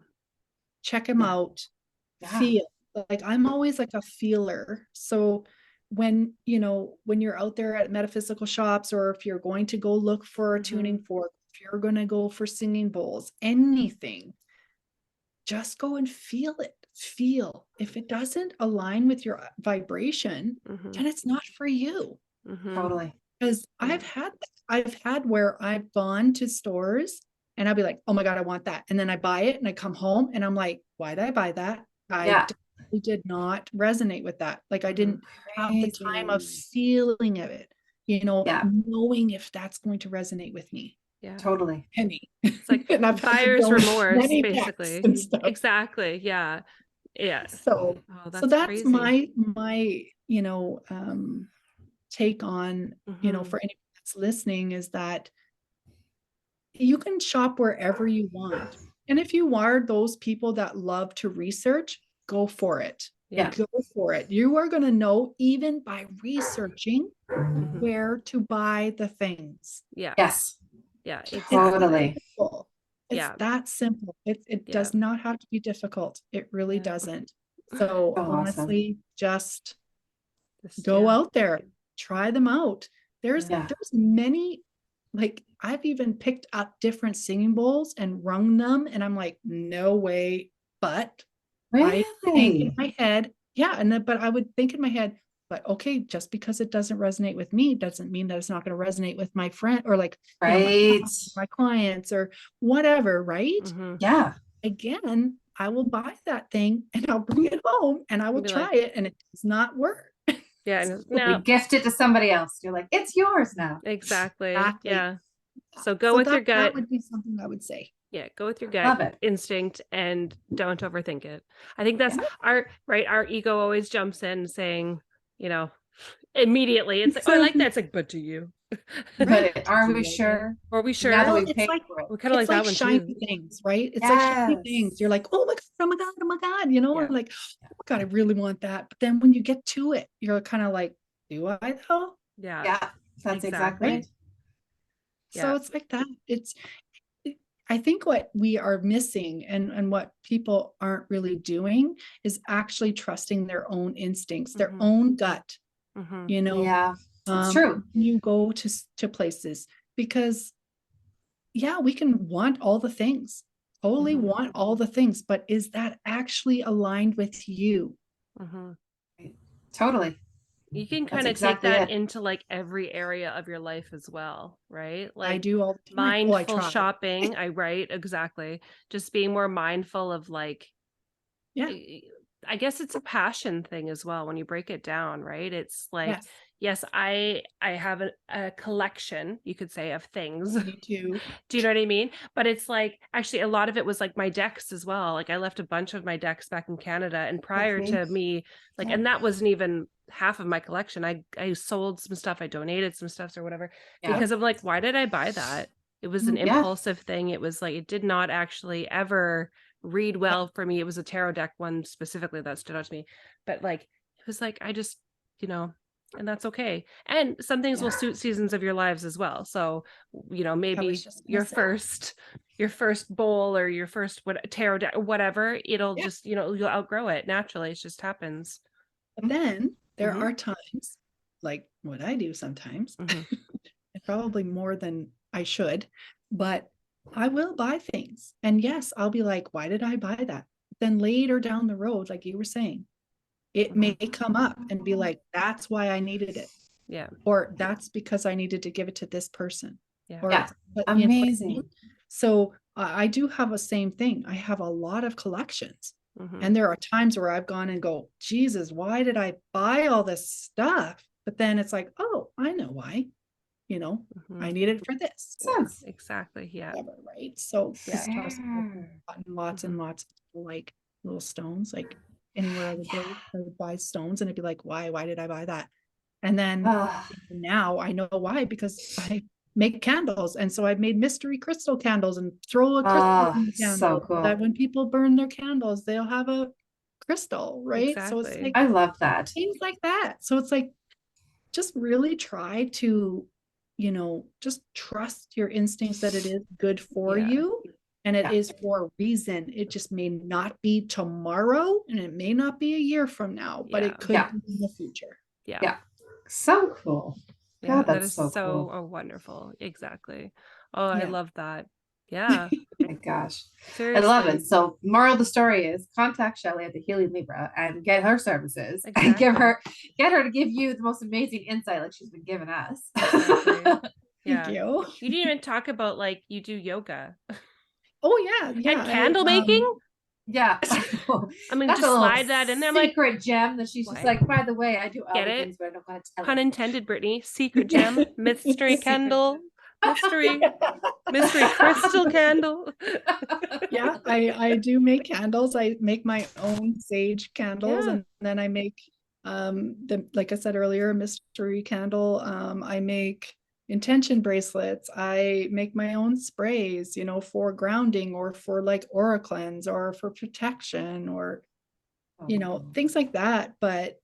Check them out. Yeah. Feel. Like I'm always like a feeler. So when you're out there at metaphysical shops, or if you're going to go look for a tuning fork, if you're going to go for singing bowls, anything, just go and feel it. Feel. If it doesn't align with your vibration, then it's not for you. Totally. Because I've had where I've gone to stores and I'll be like, oh my God, I want that. And then I buy it and I come home and I'm like, why did I buy that? I did not resonate with that. Like I didn't have the time of feeling of it, knowing if that's going to resonate with me. Yeah, totally. Penny. It's like buyer's remorse, basically. Exactly. Yeah. Yeah. So that's crazy. my take on, for anyone that's listening, is that you can shop wherever you want. And if you are those people that love to research, go for it. Yeah. Go for it. You are going to know even by researching where to buy the things. Yeah. Yes. Yeah. Totally. It's that simple. It does not have to be difficult. It really doesn't. So honestly, just go out there, try them out. There's many, like I've even picked up different singing bowls and rung them, and I'm like, no way. But really? I think in my head, but I would think in my head, but okay, just because it doesn't resonate with me doesn't mean that it's not going to resonate with my friend or like my clients or whatever, right? Yeah. Again, I will buy that thing and I'll bring it home and I will try it, and it does not work. Yeah, and you gift it to somebody else. You're like, it's yours now. Exactly. Yeah. So go with your gut. That would be something I would say. Yeah, go with your gut instinct and don't overthink it. I think that's our ego always jumps in saying, immediately it's like, oh, I like that. It's like, but do you? But are we sure? Are we sure? Well, it's like, we kind of like that one shiny things, right? It's like shiny things. You're like, oh my God, oh my God, oh my God, like, oh my God, I really want that. But then when you get to it, you're kind of like, do I though? Yeah, that's exactly right. So it's like that. I think what we are missing and what people aren't really doing is actually trusting their own instincts, their own gut. Yeah, it's true. You go to places because we can want all the things, totally want all the things, but is that actually aligned with you? Totally. You can kind of take that into like every area of your life as well, right? Like I do all the time. Mindful shopping. Exactly. Just being more mindful of like, I guess it's a passion thing as well when you break it down, right? It's like, yes, I have a collection, you could say, of things. Me too. Do you know what I mean? But it's like, actually, a lot of it was like my decks as well. Like I left a bunch of my decks back in Canada, and prior to me, like, and that wasn't even half of my collection. I sold some stuff, I donated some stuff or whatever, because I'm like, why did I buy that? It was an impulsive thing. It was like, it did not actually ever read well for me. It was a tarot deck one specifically that stood out to me, but like, it was like, I just, and that's okay. And some things will suit seasons of your lives as well. So, maybe your first bowl or your first tarot deck or whatever, it'll just, you'll outgrow it naturally. It just happens. But then there are times, like what I do sometimes, and probably more than I should, but I will buy things. And yes, I'll be like, why did I buy that? Then later down the road, like you were saying, it may come up and be like, that's why I needed it. Yeah. Or that's because I needed to give it to this person. Yeah. Or, amazing. So I do have a same thing. I have a lot of collections. And there are times where I've gone and go, Jesus, why did I buy all this stuff? But then it's like, oh, I know why. I need it for this. Exactly. Yeah. Whatever, right. So lots and lots of like little stones, like anywhere I would go, I would buy stones, and it'd be like, why did I buy that? And then now I know why, because I make candles, and so I've made mystery crystal candles and throw a crystal in the candle, so cool. that when people burn their candles, they'll have a crystal, right? Exactly. So it's like, I love that, things like that. So it's like, just really try to just trust your instincts that it is good for you, and it is for a reason. It just may not be tomorrow, and it may not be a year from now, but it could be in the future. Yeah. So cool. Yeah, God, that that's is so so cool. Wonderful. Exactly. Oh, I Yeah. love that. Yeah. My gosh. I love Seriously. it. So moral of the story is contact Shelly at the Healing Libra and get her services and Exactly. get her to give you the most amazing insight like she's been giving us. Exactly. Thank Yeah. you. You didn't even talk about like you do yoga Oh yeah, yeah. and candle making. Yeah. I mean, That's a just little slide that in there. I'm like, secret gem that she's just what? like, by the way, I do Get other it? things, but I don't want to tell Pun it. intended, Brittany. Secret gem, mystery Secret candle, gem. mystery crystal candle. Yeah, I do make candles. I make my own sage candles, Yeah. and then I make like I said earlier, mystery candle. I make intention bracelets. I make my own sprays, you know, for grounding or for like aura cleanse or for protection or you know, things like that. But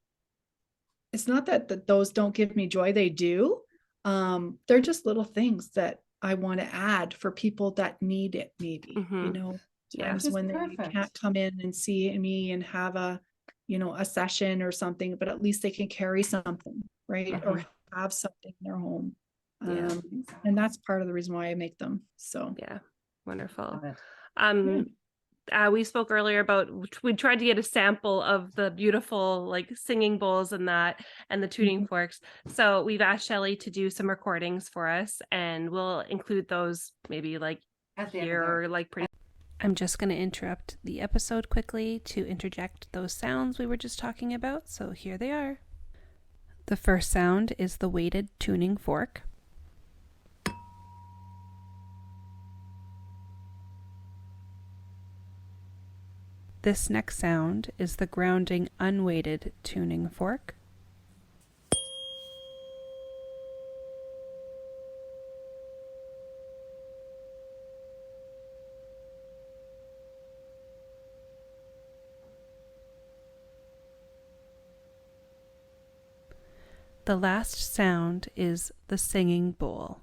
it's not that those don't give me joy, they do. They're just little things that I want to add for people that need it, maybe, you know, times when they can't come in and see me and have a, you know, a session or something, but at least they can carry something, right? Or have something in their home. And that's part of the reason why I make them. So yeah, wonderful. Yeah. We spoke earlier about, we tried to get a sample of the beautiful like singing bowls and that, and the tuning forks. So we've asked Shelly to do some recordings for us, and we'll include those maybe like here or like pretty. I'm just going to interrupt the episode quickly to interject those sounds we were just talking about. So here they are. The first sound is the weighted tuning fork. This next sound is the grounding unweighted tuning fork. The last sound is the singing bowl.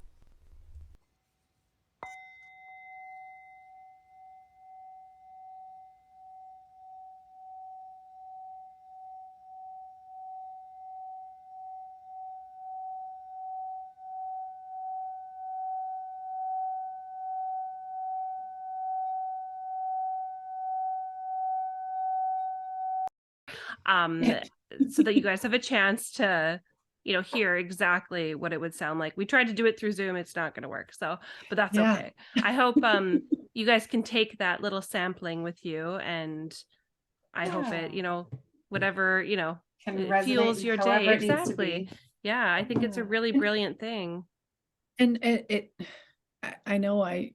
So that you guys have a chance to, you know, hear exactly what it would sound like. We tried to do it through Zoom. It's not going to work. So, but that's okay. I hope you guys can take that little sampling with you, and I hope it, you know, whatever, you know, it fuels your day. Exactly. Yeah, I think it's a really brilliant thing. And I know I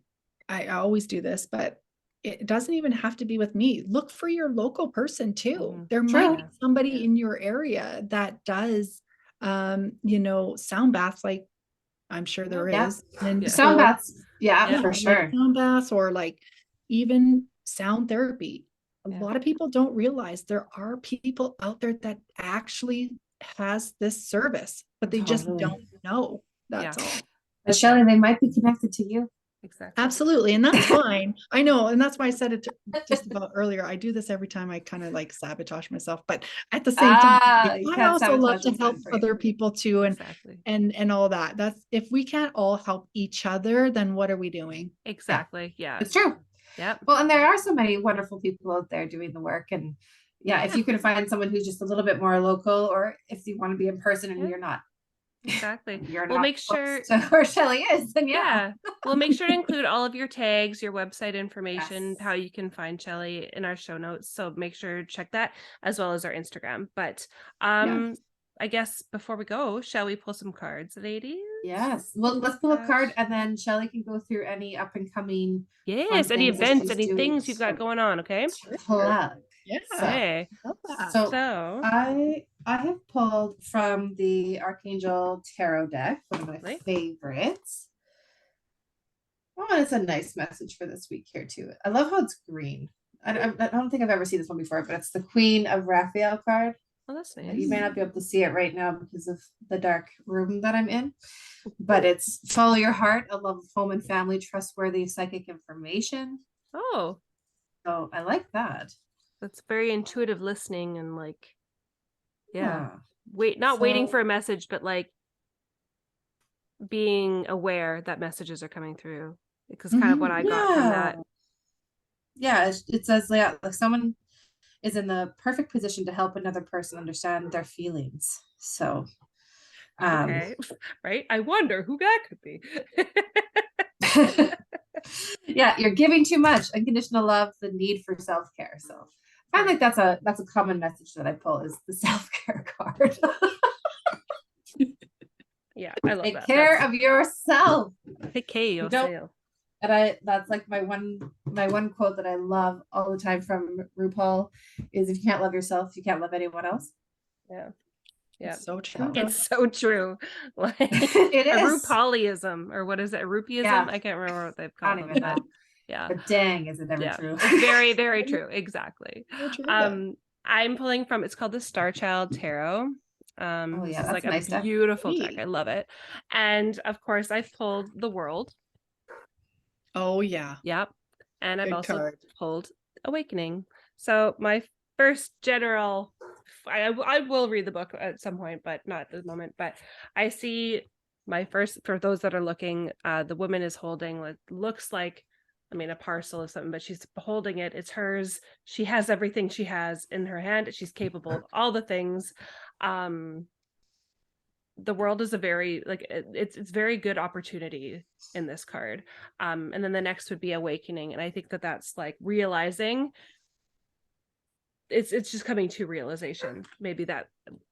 always do this, but it doesn't even have to be with me. Look for your local person too. There might be somebody in your area that does, you know, sound baths, like I'm sure there is. And sound baths, for sure. Like sound baths or like even sound therapy. A lot of people don't realize there are people out there that actually has this service, but they just don't know. That's all. But Shelly, they might be connected to you. Exactly. Absolutely. And that's fine. I know. And that's why I said it just about earlier. I do this every time I kind of like sabotage myself, but at the same time, I also love to help other people too. And all that. That's, if we can't all help each other, then what are we doing? Exactly. Yeah. It's true. Yeah. Well, and there are so many wonderful people out there doing the work. And if you can find someone who's just a little bit more local, or if you want to be in person and you're not. Exactly. We'll make sure to where Shelly is. Then we'll make sure to include all of your tags, your website information, how you can find Shelly in our show notes. So make sure to check that, as well as our Instagram. But I guess before we go, shall we pull some cards, ladies? Yes. Well, let's pull a card, and then Shelly can go through any up and coming. Yes. Any events, any things you've got going on. Okay. Plug. Yeah. Okay. So I have pulled from the Archangel Tarot deck, one of my favorites. Oh, and it's a nice message for this week here too. I love how it's green. I don't think I've ever seen this one before, but it's the Queen of Raphael card. Oh, that's nice. You may not be able to see it right now because of the dark room that I'm in, but it's follow your heart, a love of home and family, trustworthy psychic information. Oh. So I like that. That's very intuitive listening and like, not waiting for a message, but like being aware that messages are coming through, because kind of what I got from that. Yeah, it says like someone is in the perfect position to help another person understand their feelings. So, okay, right? I wonder who that could be. Yeah, you're giving too much. Unconditional love, the need for self-care. So I find like that's a common message that I pull is the self-care card. Yeah, I love Take that. care of yourself. Take care of yourself. And that's like my one quote that I love all the time from RuPaul is, if you can't love yourself, you can't love anyone else. Yeah. Yeah. It's so true. It's so true. Like it is a RuPaulism, or what is it? A Rupeeism? Yeah. I can't remember what they've called it. But yeah. But dang, is it ever true? It's very, very true. Exactly. True, I'm pulling from, it's called the Star Child Tarot. This is like a nice beautiful deck. I love it. And of course I've pulled the World. Oh yeah. Yep. And I've also pulled Awakening. So my first general, I will read the book at some point, but not at the moment. But I see my first, for those that are looking, the woman is holding what looks like, I mean, a parcel of something, but she's holding it. It's hers. She has everything she has in her hand. She's capable of all the things. The World is a very, like, it's very good opportunity in this card. And then the next would be Awakening. And I think that that's like realizing, it's just coming to realization, maybe that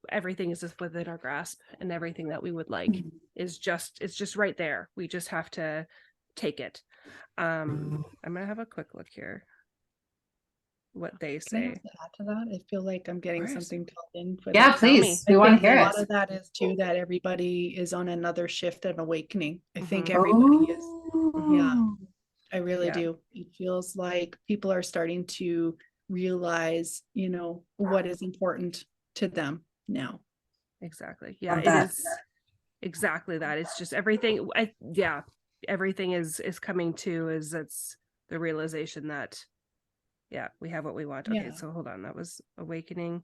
everything is just within our grasp, and everything that we would like is just, it's just right there. We just have to take it. I'm gonna have a quick look here what they say. Can I add to that? I feel like I'm getting something called in for that. Please. We want to hear it. A lot of that is too that everybody is on another shift of awakening. I think everybody is. Yeah, I really do. It feels like people are starting to realize, you know, what is important to them now. Exactly. Yeah, it is exactly that. It's just everything. Everything is coming to, is it's the realization that we have what we want. Okay, so hold on, that was Awakening.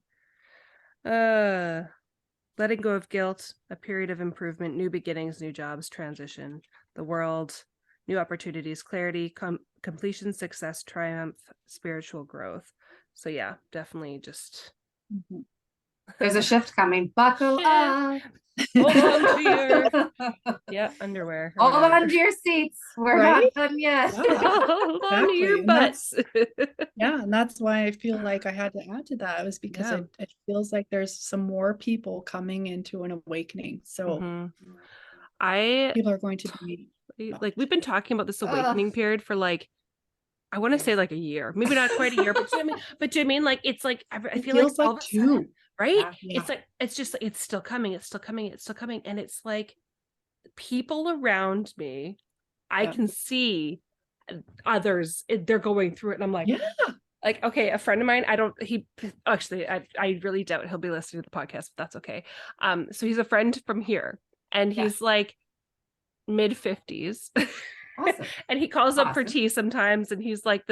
Letting go of guilt, a period of improvement, new beginnings, new jobs, transition, the World, new opportunities, clarity, completion, success, triumph, spiritual growth. So yeah, definitely just there's a shift coming. Buckle up. Hold on to your underwear. Hold on to your seats. We're not done yet. Hold on to your butts. And that's why I feel like I had to add to that. It was because it feels like there's some more people coming into an awakening. So people are going to be like, we've been talking about this awakening period for like, I want to say like a year, maybe not quite a year, but do you mean like, it's like, I feel like all of a sudden, right? It's like, it's just, it's still coming. It's still coming. It's still coming. And it's like people around me, I can see others, they're going through it. And I'm like, like, okay, a friend of mine, I really doubt he'll be listening to the podcast, if that's okay. So he's a friend from here, and he's like mid-50s. Awesome. And he calls up for tea sometimes, and he's like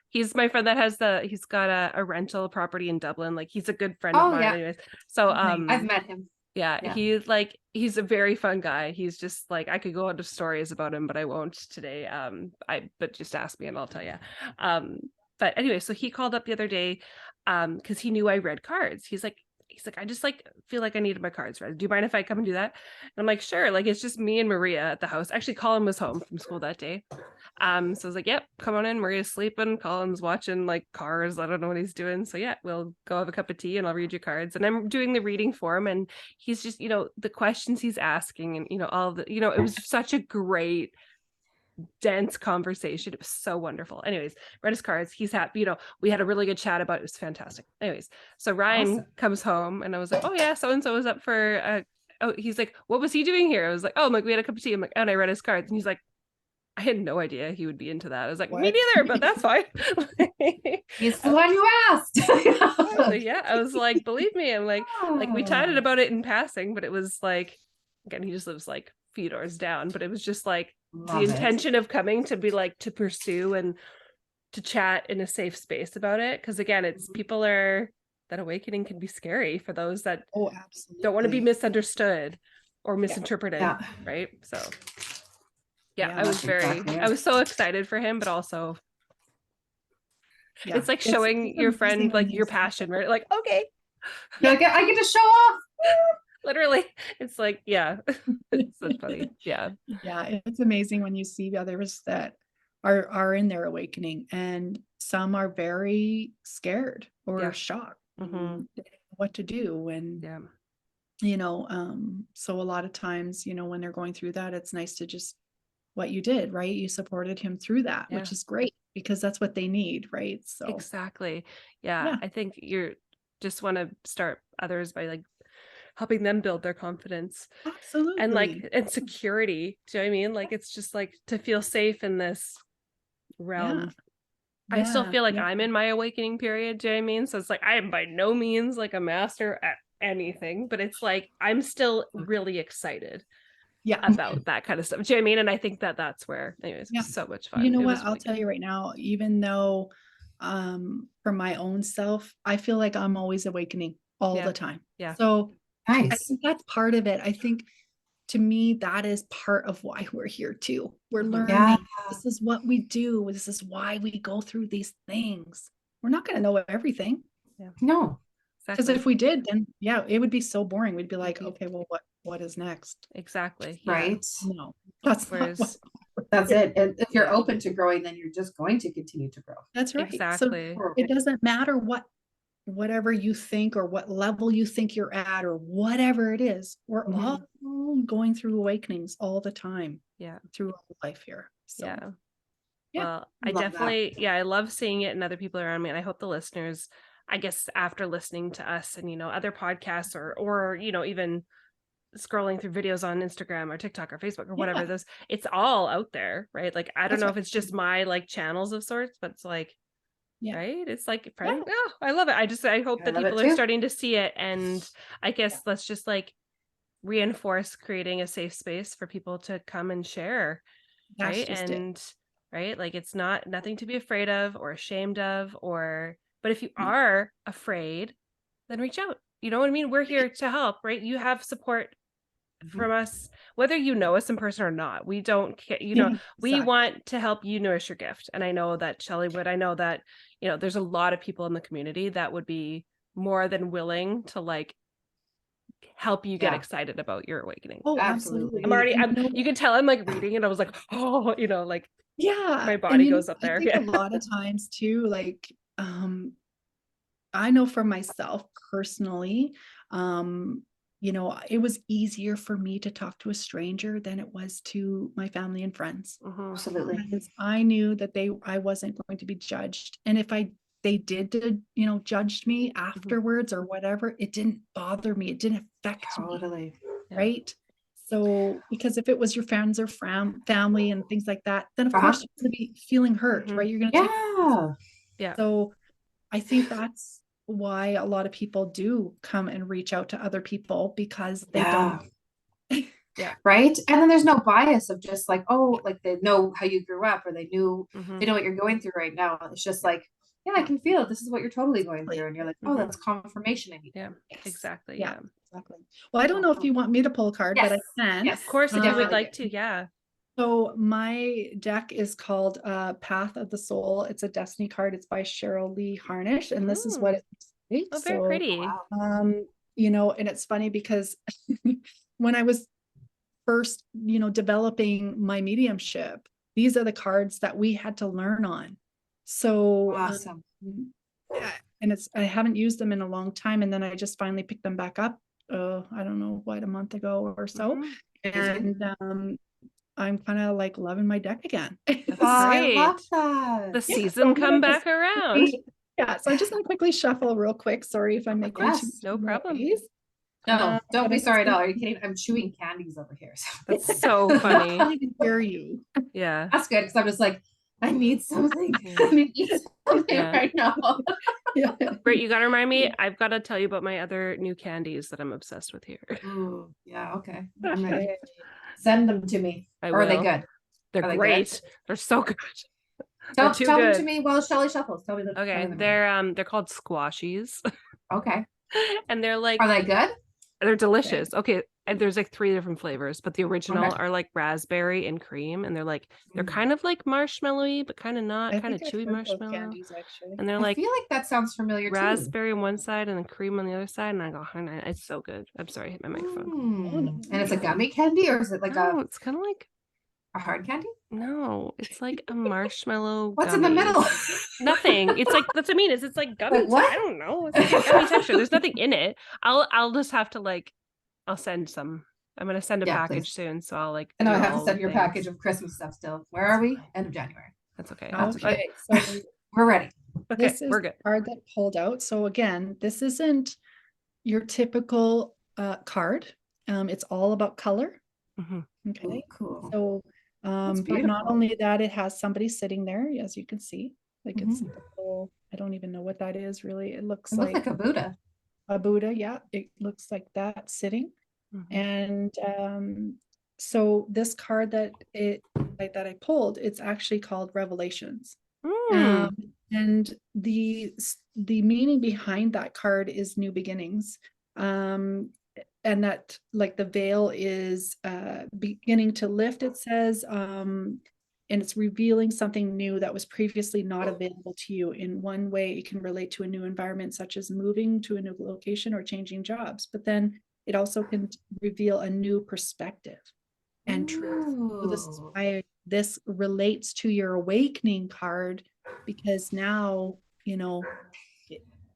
he's my friend that has he's got a rental property in Dublin. Like, he's a good friend of mine. Anyways. So I've met him. Yeah, he's a very fun guy. He's just like, I could go into stories about him, but I won't today. But just ask me and I'll tell you. But anyway, so he called up the other day because he knew I read cards. He's like, I just like feel like I needed my cards read. Do you mind if I come and do that? And I'm like, sure. Like, it's just me and Maria at the house. Actually, Colin was home from school that day. So I was like, yep, come on in. Maria's sleeping. Colin's watching like Cars. I don't know what he's doing. So yeah, we'll go have a cup of tea and I'll read your cards. And I'm doing the reading for him. And he's just, the questions he's asking, and, all the, it was such a great, dense conversation. It was so wonderful. Anyways, read his cards. He's happy. We had a really good chat about it. It was fantastic. Anyways, so Ryan comes home, and I was like, oh yeah, so and so was up for he's like, what was he doing here? I was like, oh, I'm like, we had a cup of tea. I'm like, and I read his cards, and he's like, I had no idea he would be into that. I was like, me neither, but that's fine. He's the one who asked. So yeah, I was like, believe me, I'm like we chatted about it in passing, but it was like, again, he just lives like a few doors down, but it was just like the intention of coming to be like, to pursue and to chat in a safe space about it. Because again, it's that awakening can be scary for those that don't want to be misunderstood, or misinterpreted. Yeah. Right. So Yeah, I was I was so excited for him, but also it's like showing your friend like your passion, right? Like, okay. I get to show off. Literally. It's like, yeah. It's so funny. Yeah. Yeah, it's amazing when you see others that are in their awakening, and some are very scared or shocked what to do. And so a lot of times, when they're going through that, it's nice to just what you did, right? You supported him through that, which is great, because that's what they need, right? So exactly. Yeah. I think you're just want to start others by like helping them build their confidence. Absolutely. And like, and security. Do you know what I mean? Like, it's just like to feel safe in this realm. I still feel like I'm in my awakening period. Do you know what I mean? So it's like, I am by no means like a master at anything, but it's like, I'm still really excited about that kind of stuff. Do you know what I mean? And I think that that's where, anyways, it was so much fun. You know what? I'll tell you right now, even though for my own self, I feel like I'm always awakening all the time. Yeah. So nice. I think that's part of it. I think to me, that is part of why we're here too. We're learning. Yeah. This is what we do. This is why we go through these things. We're not going to know everything. Yeah. No. Because if we did, then it would be so boring. We'd be like, okay, well, what is next? Exactly. Right. No, that's that's it. And if you're open to growing, then you're just going to continue to grow. That's right. Exactly. So it doesn't matter whatever you think or what level you think you're at or whatever it is. We're all going through awakenings all the time. Yeah. Through life here. So. Yeah. Well, I definitely, I love seeing it in other people around me. And I hope the listeners, I guess, after listening to us and, other podcasts or, even scrolling through videos on Instagram or TikTok or Facebook or whatever it's all out there, right? Like, I don't know if it's just my like channels of sorts, but it's like, right? It's like, oh, I love it. I hope that people are starting to see it. And I guess let's just like reinforce creating a safe space for people to come and share. Right. And right. Like, it's nothing to be afraid of or ashamed of, but if you are afraid, then reach out. You know what I mean? We're here to help, right? You have support from us, whether you know us in person or not. We don't care, we want to help you nourish your gift. And I know that Shelly would. I know that, there's a lot of people in the community that would be more than willing to like help you get excited about your awakening. Oh, absolutely. You can tell I'm like reading and I was like, oh, like, my body goes up there. I think a lot of times too, like, I know for myself personally, it was easier for me to talk to a stranger than it was to my family and friends. Absolutely. Because I knew that I wasn't going to be judged. And if they did, judged me afterwards or whatever, it didn't bother me. It didn't affect me. Right. So, because if it was your friends or family and things like that, then of course you're going to be feeling hurt, right? You're going to take So I think that's why a lot of people do come and reach out to other people, because they don't. Right. And then there's no bias of just like, oh, like they know how you grew up or they know what you're going through right now. It's just like, I can feel it. This is what you're totally going through. And you're like, oh, that's confirmation I need. Yeah, exactly. Yeah, exactly. Well, I don't know if you want me to pull a card, but I can. Yes, of course, if you would like to. Yeah. So my deck is called Path of the Soul. It's a destiny card. It's by Cheryl Lee Harnish. And this is what it's like. Oh, very pretty. And it's funny because when I was first, developing my mediumship, these are the cards that we had to learn on. So awesome. And I haven't used them in a long time. And then I just finally picked them back up. I don't know a month ago or so. And I'm kind of like loving my deck again. I love that. The season come back around. Yeah. So I'm just going to quickly shuffle real quick. Sorry if I'm making no problem. No, don't be sorry at all. Are you kidding? I'm chewing candies over here. So. That's so funny. I can't even hear you. Yeah. That's good. Because I'm just like, I need something. I need to eat something right now. Britt, you got to remind me. I've got to tell you about my other new candies that I'm obsessed with here. Ooh, yeah. Okay. I'm ready. Send them to me. Are they good? They're great. Good? They're so good. Tell them to me while Shelly shuffles. Tell me okay. They're called squashies. Okay. And they're like, are they good? They're delicious. Okay. And there's like 3 different flavors, but the original are like raspberry and cream. And they're kind of like marshmallowy, but kind of not, kind of chewy marshmallow. Candies, actually. And they're like, I feel like that sounds familiar raspberry on one side and then cream on the other side. And I go, it's so good. I'm sorry, I hit my microphone. And it's a gummy candy, or is it like it's kind of like a hard candy? No, it's like a marshmallow. What's in the middle? Nothing. It's like, that's what I mean. It's like gummy. What? I don't know. It's like a gummy texture. There's nothing in it. I'll just have to like, I'll send some. I'm gonna send a package soon. So I'll like. And I have to send your package of Christmas stuff still. Where are we? End of January. That's okay. Okay. So we're ready. Okay, this is we're good. the card that pulled out. So again, this isn't your typical card. It's all about color. Okay. Ooh, cool. So but not only that, it has somebody sitting there, as you can see. Like it's I don't even know what that is really. It looks like a Buddha. A Buddha, yeah. It looks like that sitting. And so this card that I pulled, it's actually called Revelations. And the meaning behind that card is new beginnings. And that like the veil is beginning to lift, it says, and it's revealing something new that was previously not available to you. In one way, it can relate to a new environment, such as moving to a new location or changing jobs. But then it also can reveal a new perspective and truth. So this is why this relates to your awakening card, because now,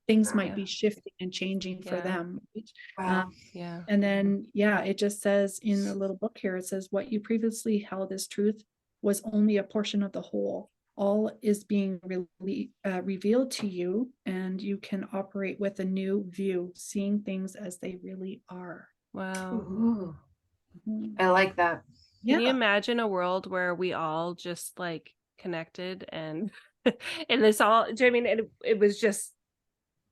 things might be shifting and changing for them. Wow. And then, it just says in the little book here, it says, what you previously held as truth was only a portion of the whole. All is being revealed to you, and you can operate with a new view, seeing things as they really are. Wow. I like that. Can you imagine a world where we all just like connected and and this all, do you know what I mean? It was just,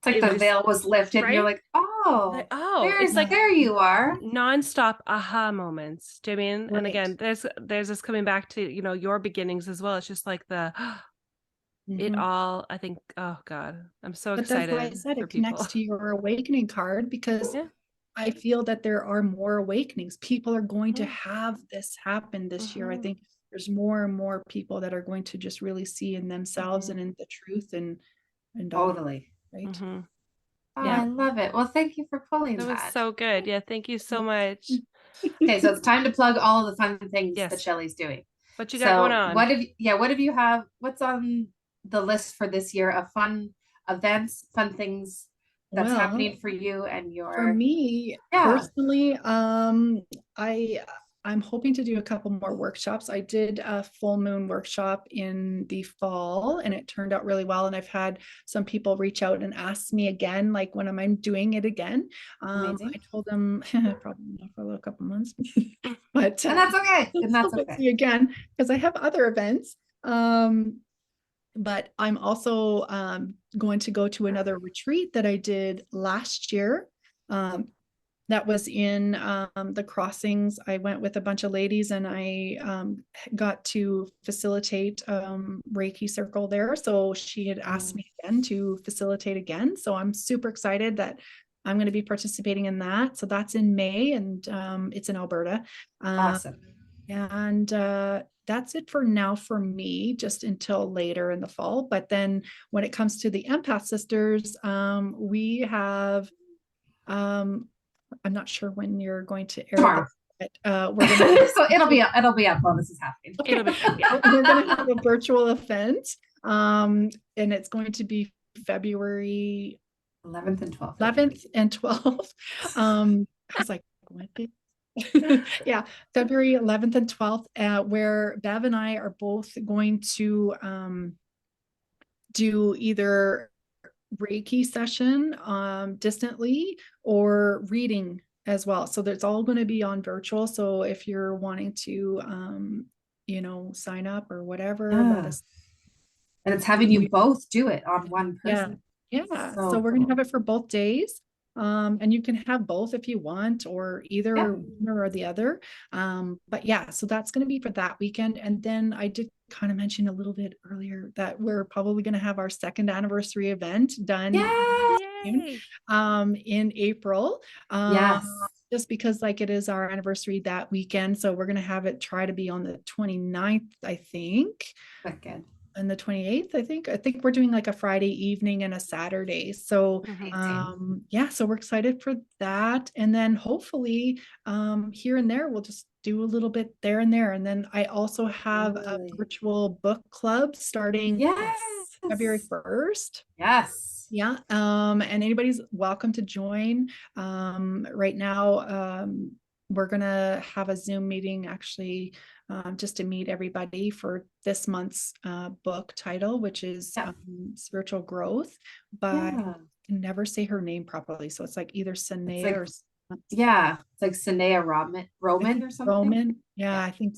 it's like the veil was lifted, and you're like, it's like, there you are. Nonstop aha moments. Do you know what I mean? And again, there's this coming back to, your beginnings as well. It's just like it all, I think, oh God, I'm so excited. That's why I said it connects to your awakening card, because I feel that there are more awakenings. People are going to have this happen this year. I think there's more and more people that are going to just really see in themselves and in the truth and totally. Right. I love it. Well, thank you for pulling that. That was so good. Yeah, thank you so much. Okay, so it's time to plug all of the fun things that Shelly's doing. What you got going on? What's on the list for this year of fun events, fun things that's happening for you and for me personally? I'm hoping to do a couple more workshops. I did a full moon workshop in the fall and it turned out really well. And I've had some people reach out and ask me again, like, when am I doing it again? I told them probably not for a couple months, but and that's okay. And that's okay. Again, because I have other events. But I'm also going to go to another retreat that I did last year. That was in the Crossings. I went with a bunch of ladies and I got to facilitate Reiki circle there. So she had asked me again to facilitate again. So I'm super excited that I'm going to be participating in that. So that's in May and it's in Alberta. Awesome. And that's it for now for me, just until later in the fall. But then when it comes to the Empath Sisters, we have, I'm not sure when you're going to air this, but we're gonna so it'll be up while this is happening. Okay. We're gonna have a virtual event, and it's going to be February 11th and 12th. 11th and 12th. I was like, what? Yeah, February 11th and 12th, where Bev and I are both going to do either Reiki session distantly or reading as well. So it's all going to be on virtual. So if you're wanting to sign up or whatever, let us. And it's having you both do it on one person. Yeah. So we're going to have it for both days. And you can have both if you want, or either one or the other. But yeah, so that's going to be for that weekend. And then I did kind of mention a little bit earlier that we're probably going to have our 2nd anniversary event done. in April. Yes. Just because like it is our anniversary that weekend. So we're going to have it try to be on the 29th, I think. Wicked. And the 28th, I think we're doing like a Friday evening and a Saturday. So yeah, so we're excited for that. And then hopefully here and there we'll just do a little bit there and there. And then I also have a virtual book club starting February 1st. Yes. Yeah. And anybody's welcome to join. Right now, we're gonna have a Zoom meeting actually just to meet everybody for this month's book title, which is Spiritual Growth by I can never say her name properly. So it's like either Sanea or it's like Sanea Roman or something. Roman. Yeah, I think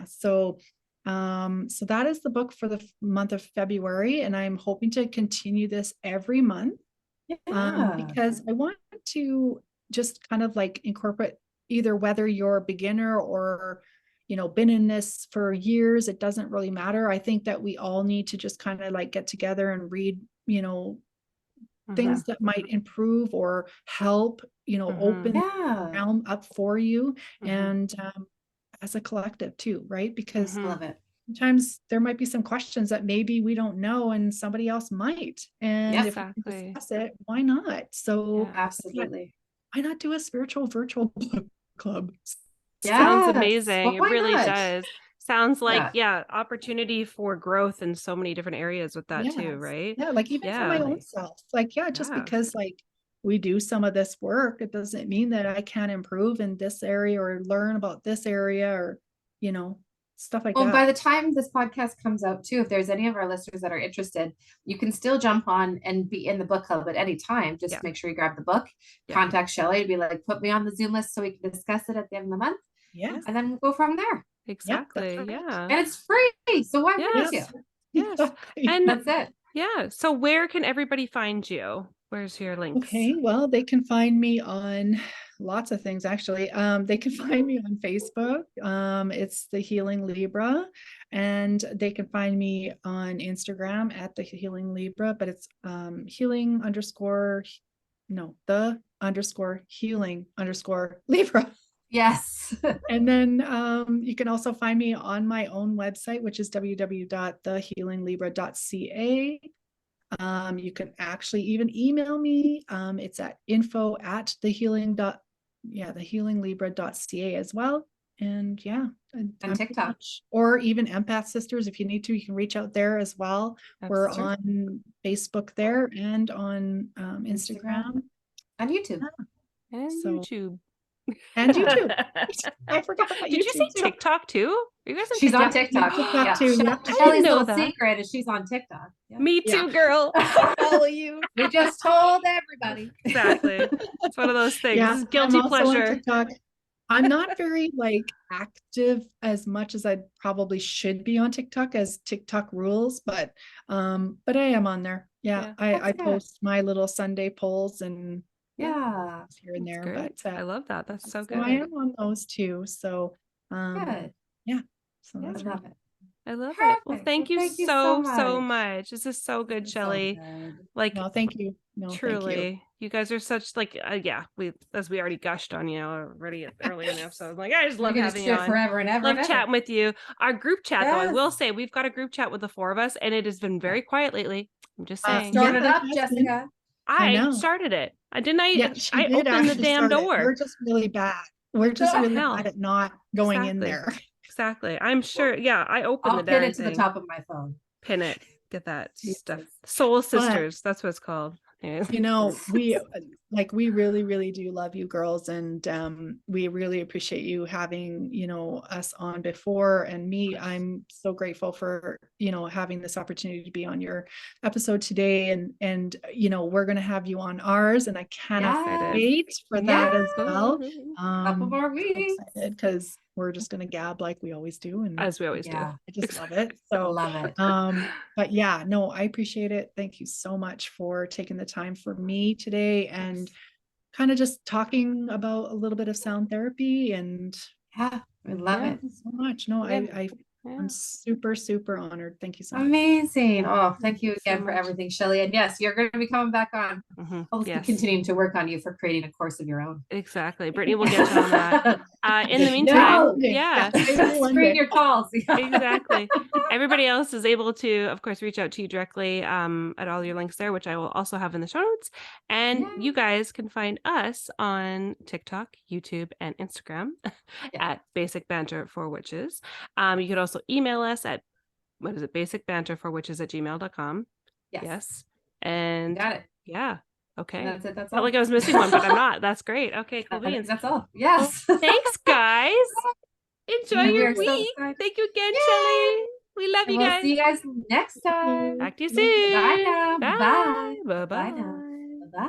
so so that is the book for the month of February, and I'm hoping to continue this every month because I want to just kind of like incorporate either whether you're a beginner or been in this for years, it doesn't really matter. I think that we all need to just kind of like get together and read things that might improve or help open the realm up for you and as a collective too, right? Because love it. Sometimes there might be some questions that maybe we don't know and somebody else might. And if we discuss it, why not? So absolutely. Why not do a spiritual virtual book club? Sounds amazing. It really does. Sounds like, opportunity for growth in so many different areas with that too, right? Yeah, like even for my own self. Like, just because like we do some of this work, it doesn't mean that I can't improve in this area or learn about this area or, stuff like that. By the time this podcast comes out too, if there's any of our listeners that are interested, you can still jump on and be in the book club at any time. Just make sure you grab the book, contact Shelly to be like, put me on the Zoom list so we can discuss it at the end of the month. Yeah. And then we'll go from there. Exactly. Yeah. And it's free. So why wouldn't you? Yes. And that's it. Yeah. So where can everybody find you? Where's your links? Okay, well, they can find me on lots of things actually. They can find me on Facebook. It's the Healing Libra, and they can find me on Instagram at the Healing Libra, but it's the healing Libra. Yes. And then you can also find me on my own website, which is www.thehealinglibra.ca. You can actually even email me. It's at info@thehealinglibra.ca as well. And and TikTok or even Empath Sisters. If you need to, you can reach out there as well. We're on Facebook there and on Instagram and YouTube. And YouTube. And YouTube. I forgot about Did you say TikTok too? Are you guys on She's TikTok? on TikTok. TikTok too. Shelly's little secret is she's on TikTok. Me too, girl. I follow you. We just told everybody. Exactly. It's one of those things. It's guilty pleasure. I'm not very active as much as I probably should be on TikTok as TikTok rules, but I am on there. I post my little Sunday polls and here and there. But I love that. That's so good. So I am on those too. So good. So that's I love it. I love it. Well, thank you so much. This is so good, Shelly. No, thank you. No, truly, thank you. You guys are such we already gushed on you already early enough. So I'm like, I just love having you on. Forever and ever. Love chatting with you. Our group chat, though, I will say we've got a group chat with the four of us, and it has been very quiet lately. I'm just saying. Start it up, Jessica. I started it. I opened the damn door. We're just really bad. We're just really bad at not going in there. Exactly. I'm sure. Yeah, I opened the damn thing. I'll pin it to the top of my phone. Pin it. Get that stuff. Soul Sisters. That's what it's called. We really, really do love you girls. And we really appreciate you having, us on before. And me, I'm so grateful for, having this opportunity to be on your episode today. And we're going to have you on ours. And I cannot wait for that as well. Couple more weeks. Because we're just going to gab like we always do. And as we always do. I just love it. So love it. But I appreciate it. Thank you so much for taking the time for me today and kind of just talking about a little bit of sound therapy and we love it so much. No, I I'm super, super honored. Thank you so much. Amazing. Oh, thank you again for everything, Shelly. And yes, you're going to be coming back on. I'll be continuing to work on you for creating a course of your own. Exactly. Brittany will get you on that. In the meantime, screen your calls. Exactly. Everybody else is able to, of course, reach out to you directly at all your links there, which I will also have in the show notes. And you guys can find us on TikTok, YouTube, and Instagram at Basic Banter for Witches. You could also email us at basicbanterforwitches@gmail.com. Yes. And got it. Yeah. Okay. That's it. That's Felt all. like I was missing one, but I'm not. That's great. Okay, cool beans. That's all. Yes. Well, thanks, guys. Enjoy your week. Thank you again, Shelly. We love you guys. We'll see you guys next time. Talk to you soon. Bye now. Bye. Bye. Bye. Bye now. Bye.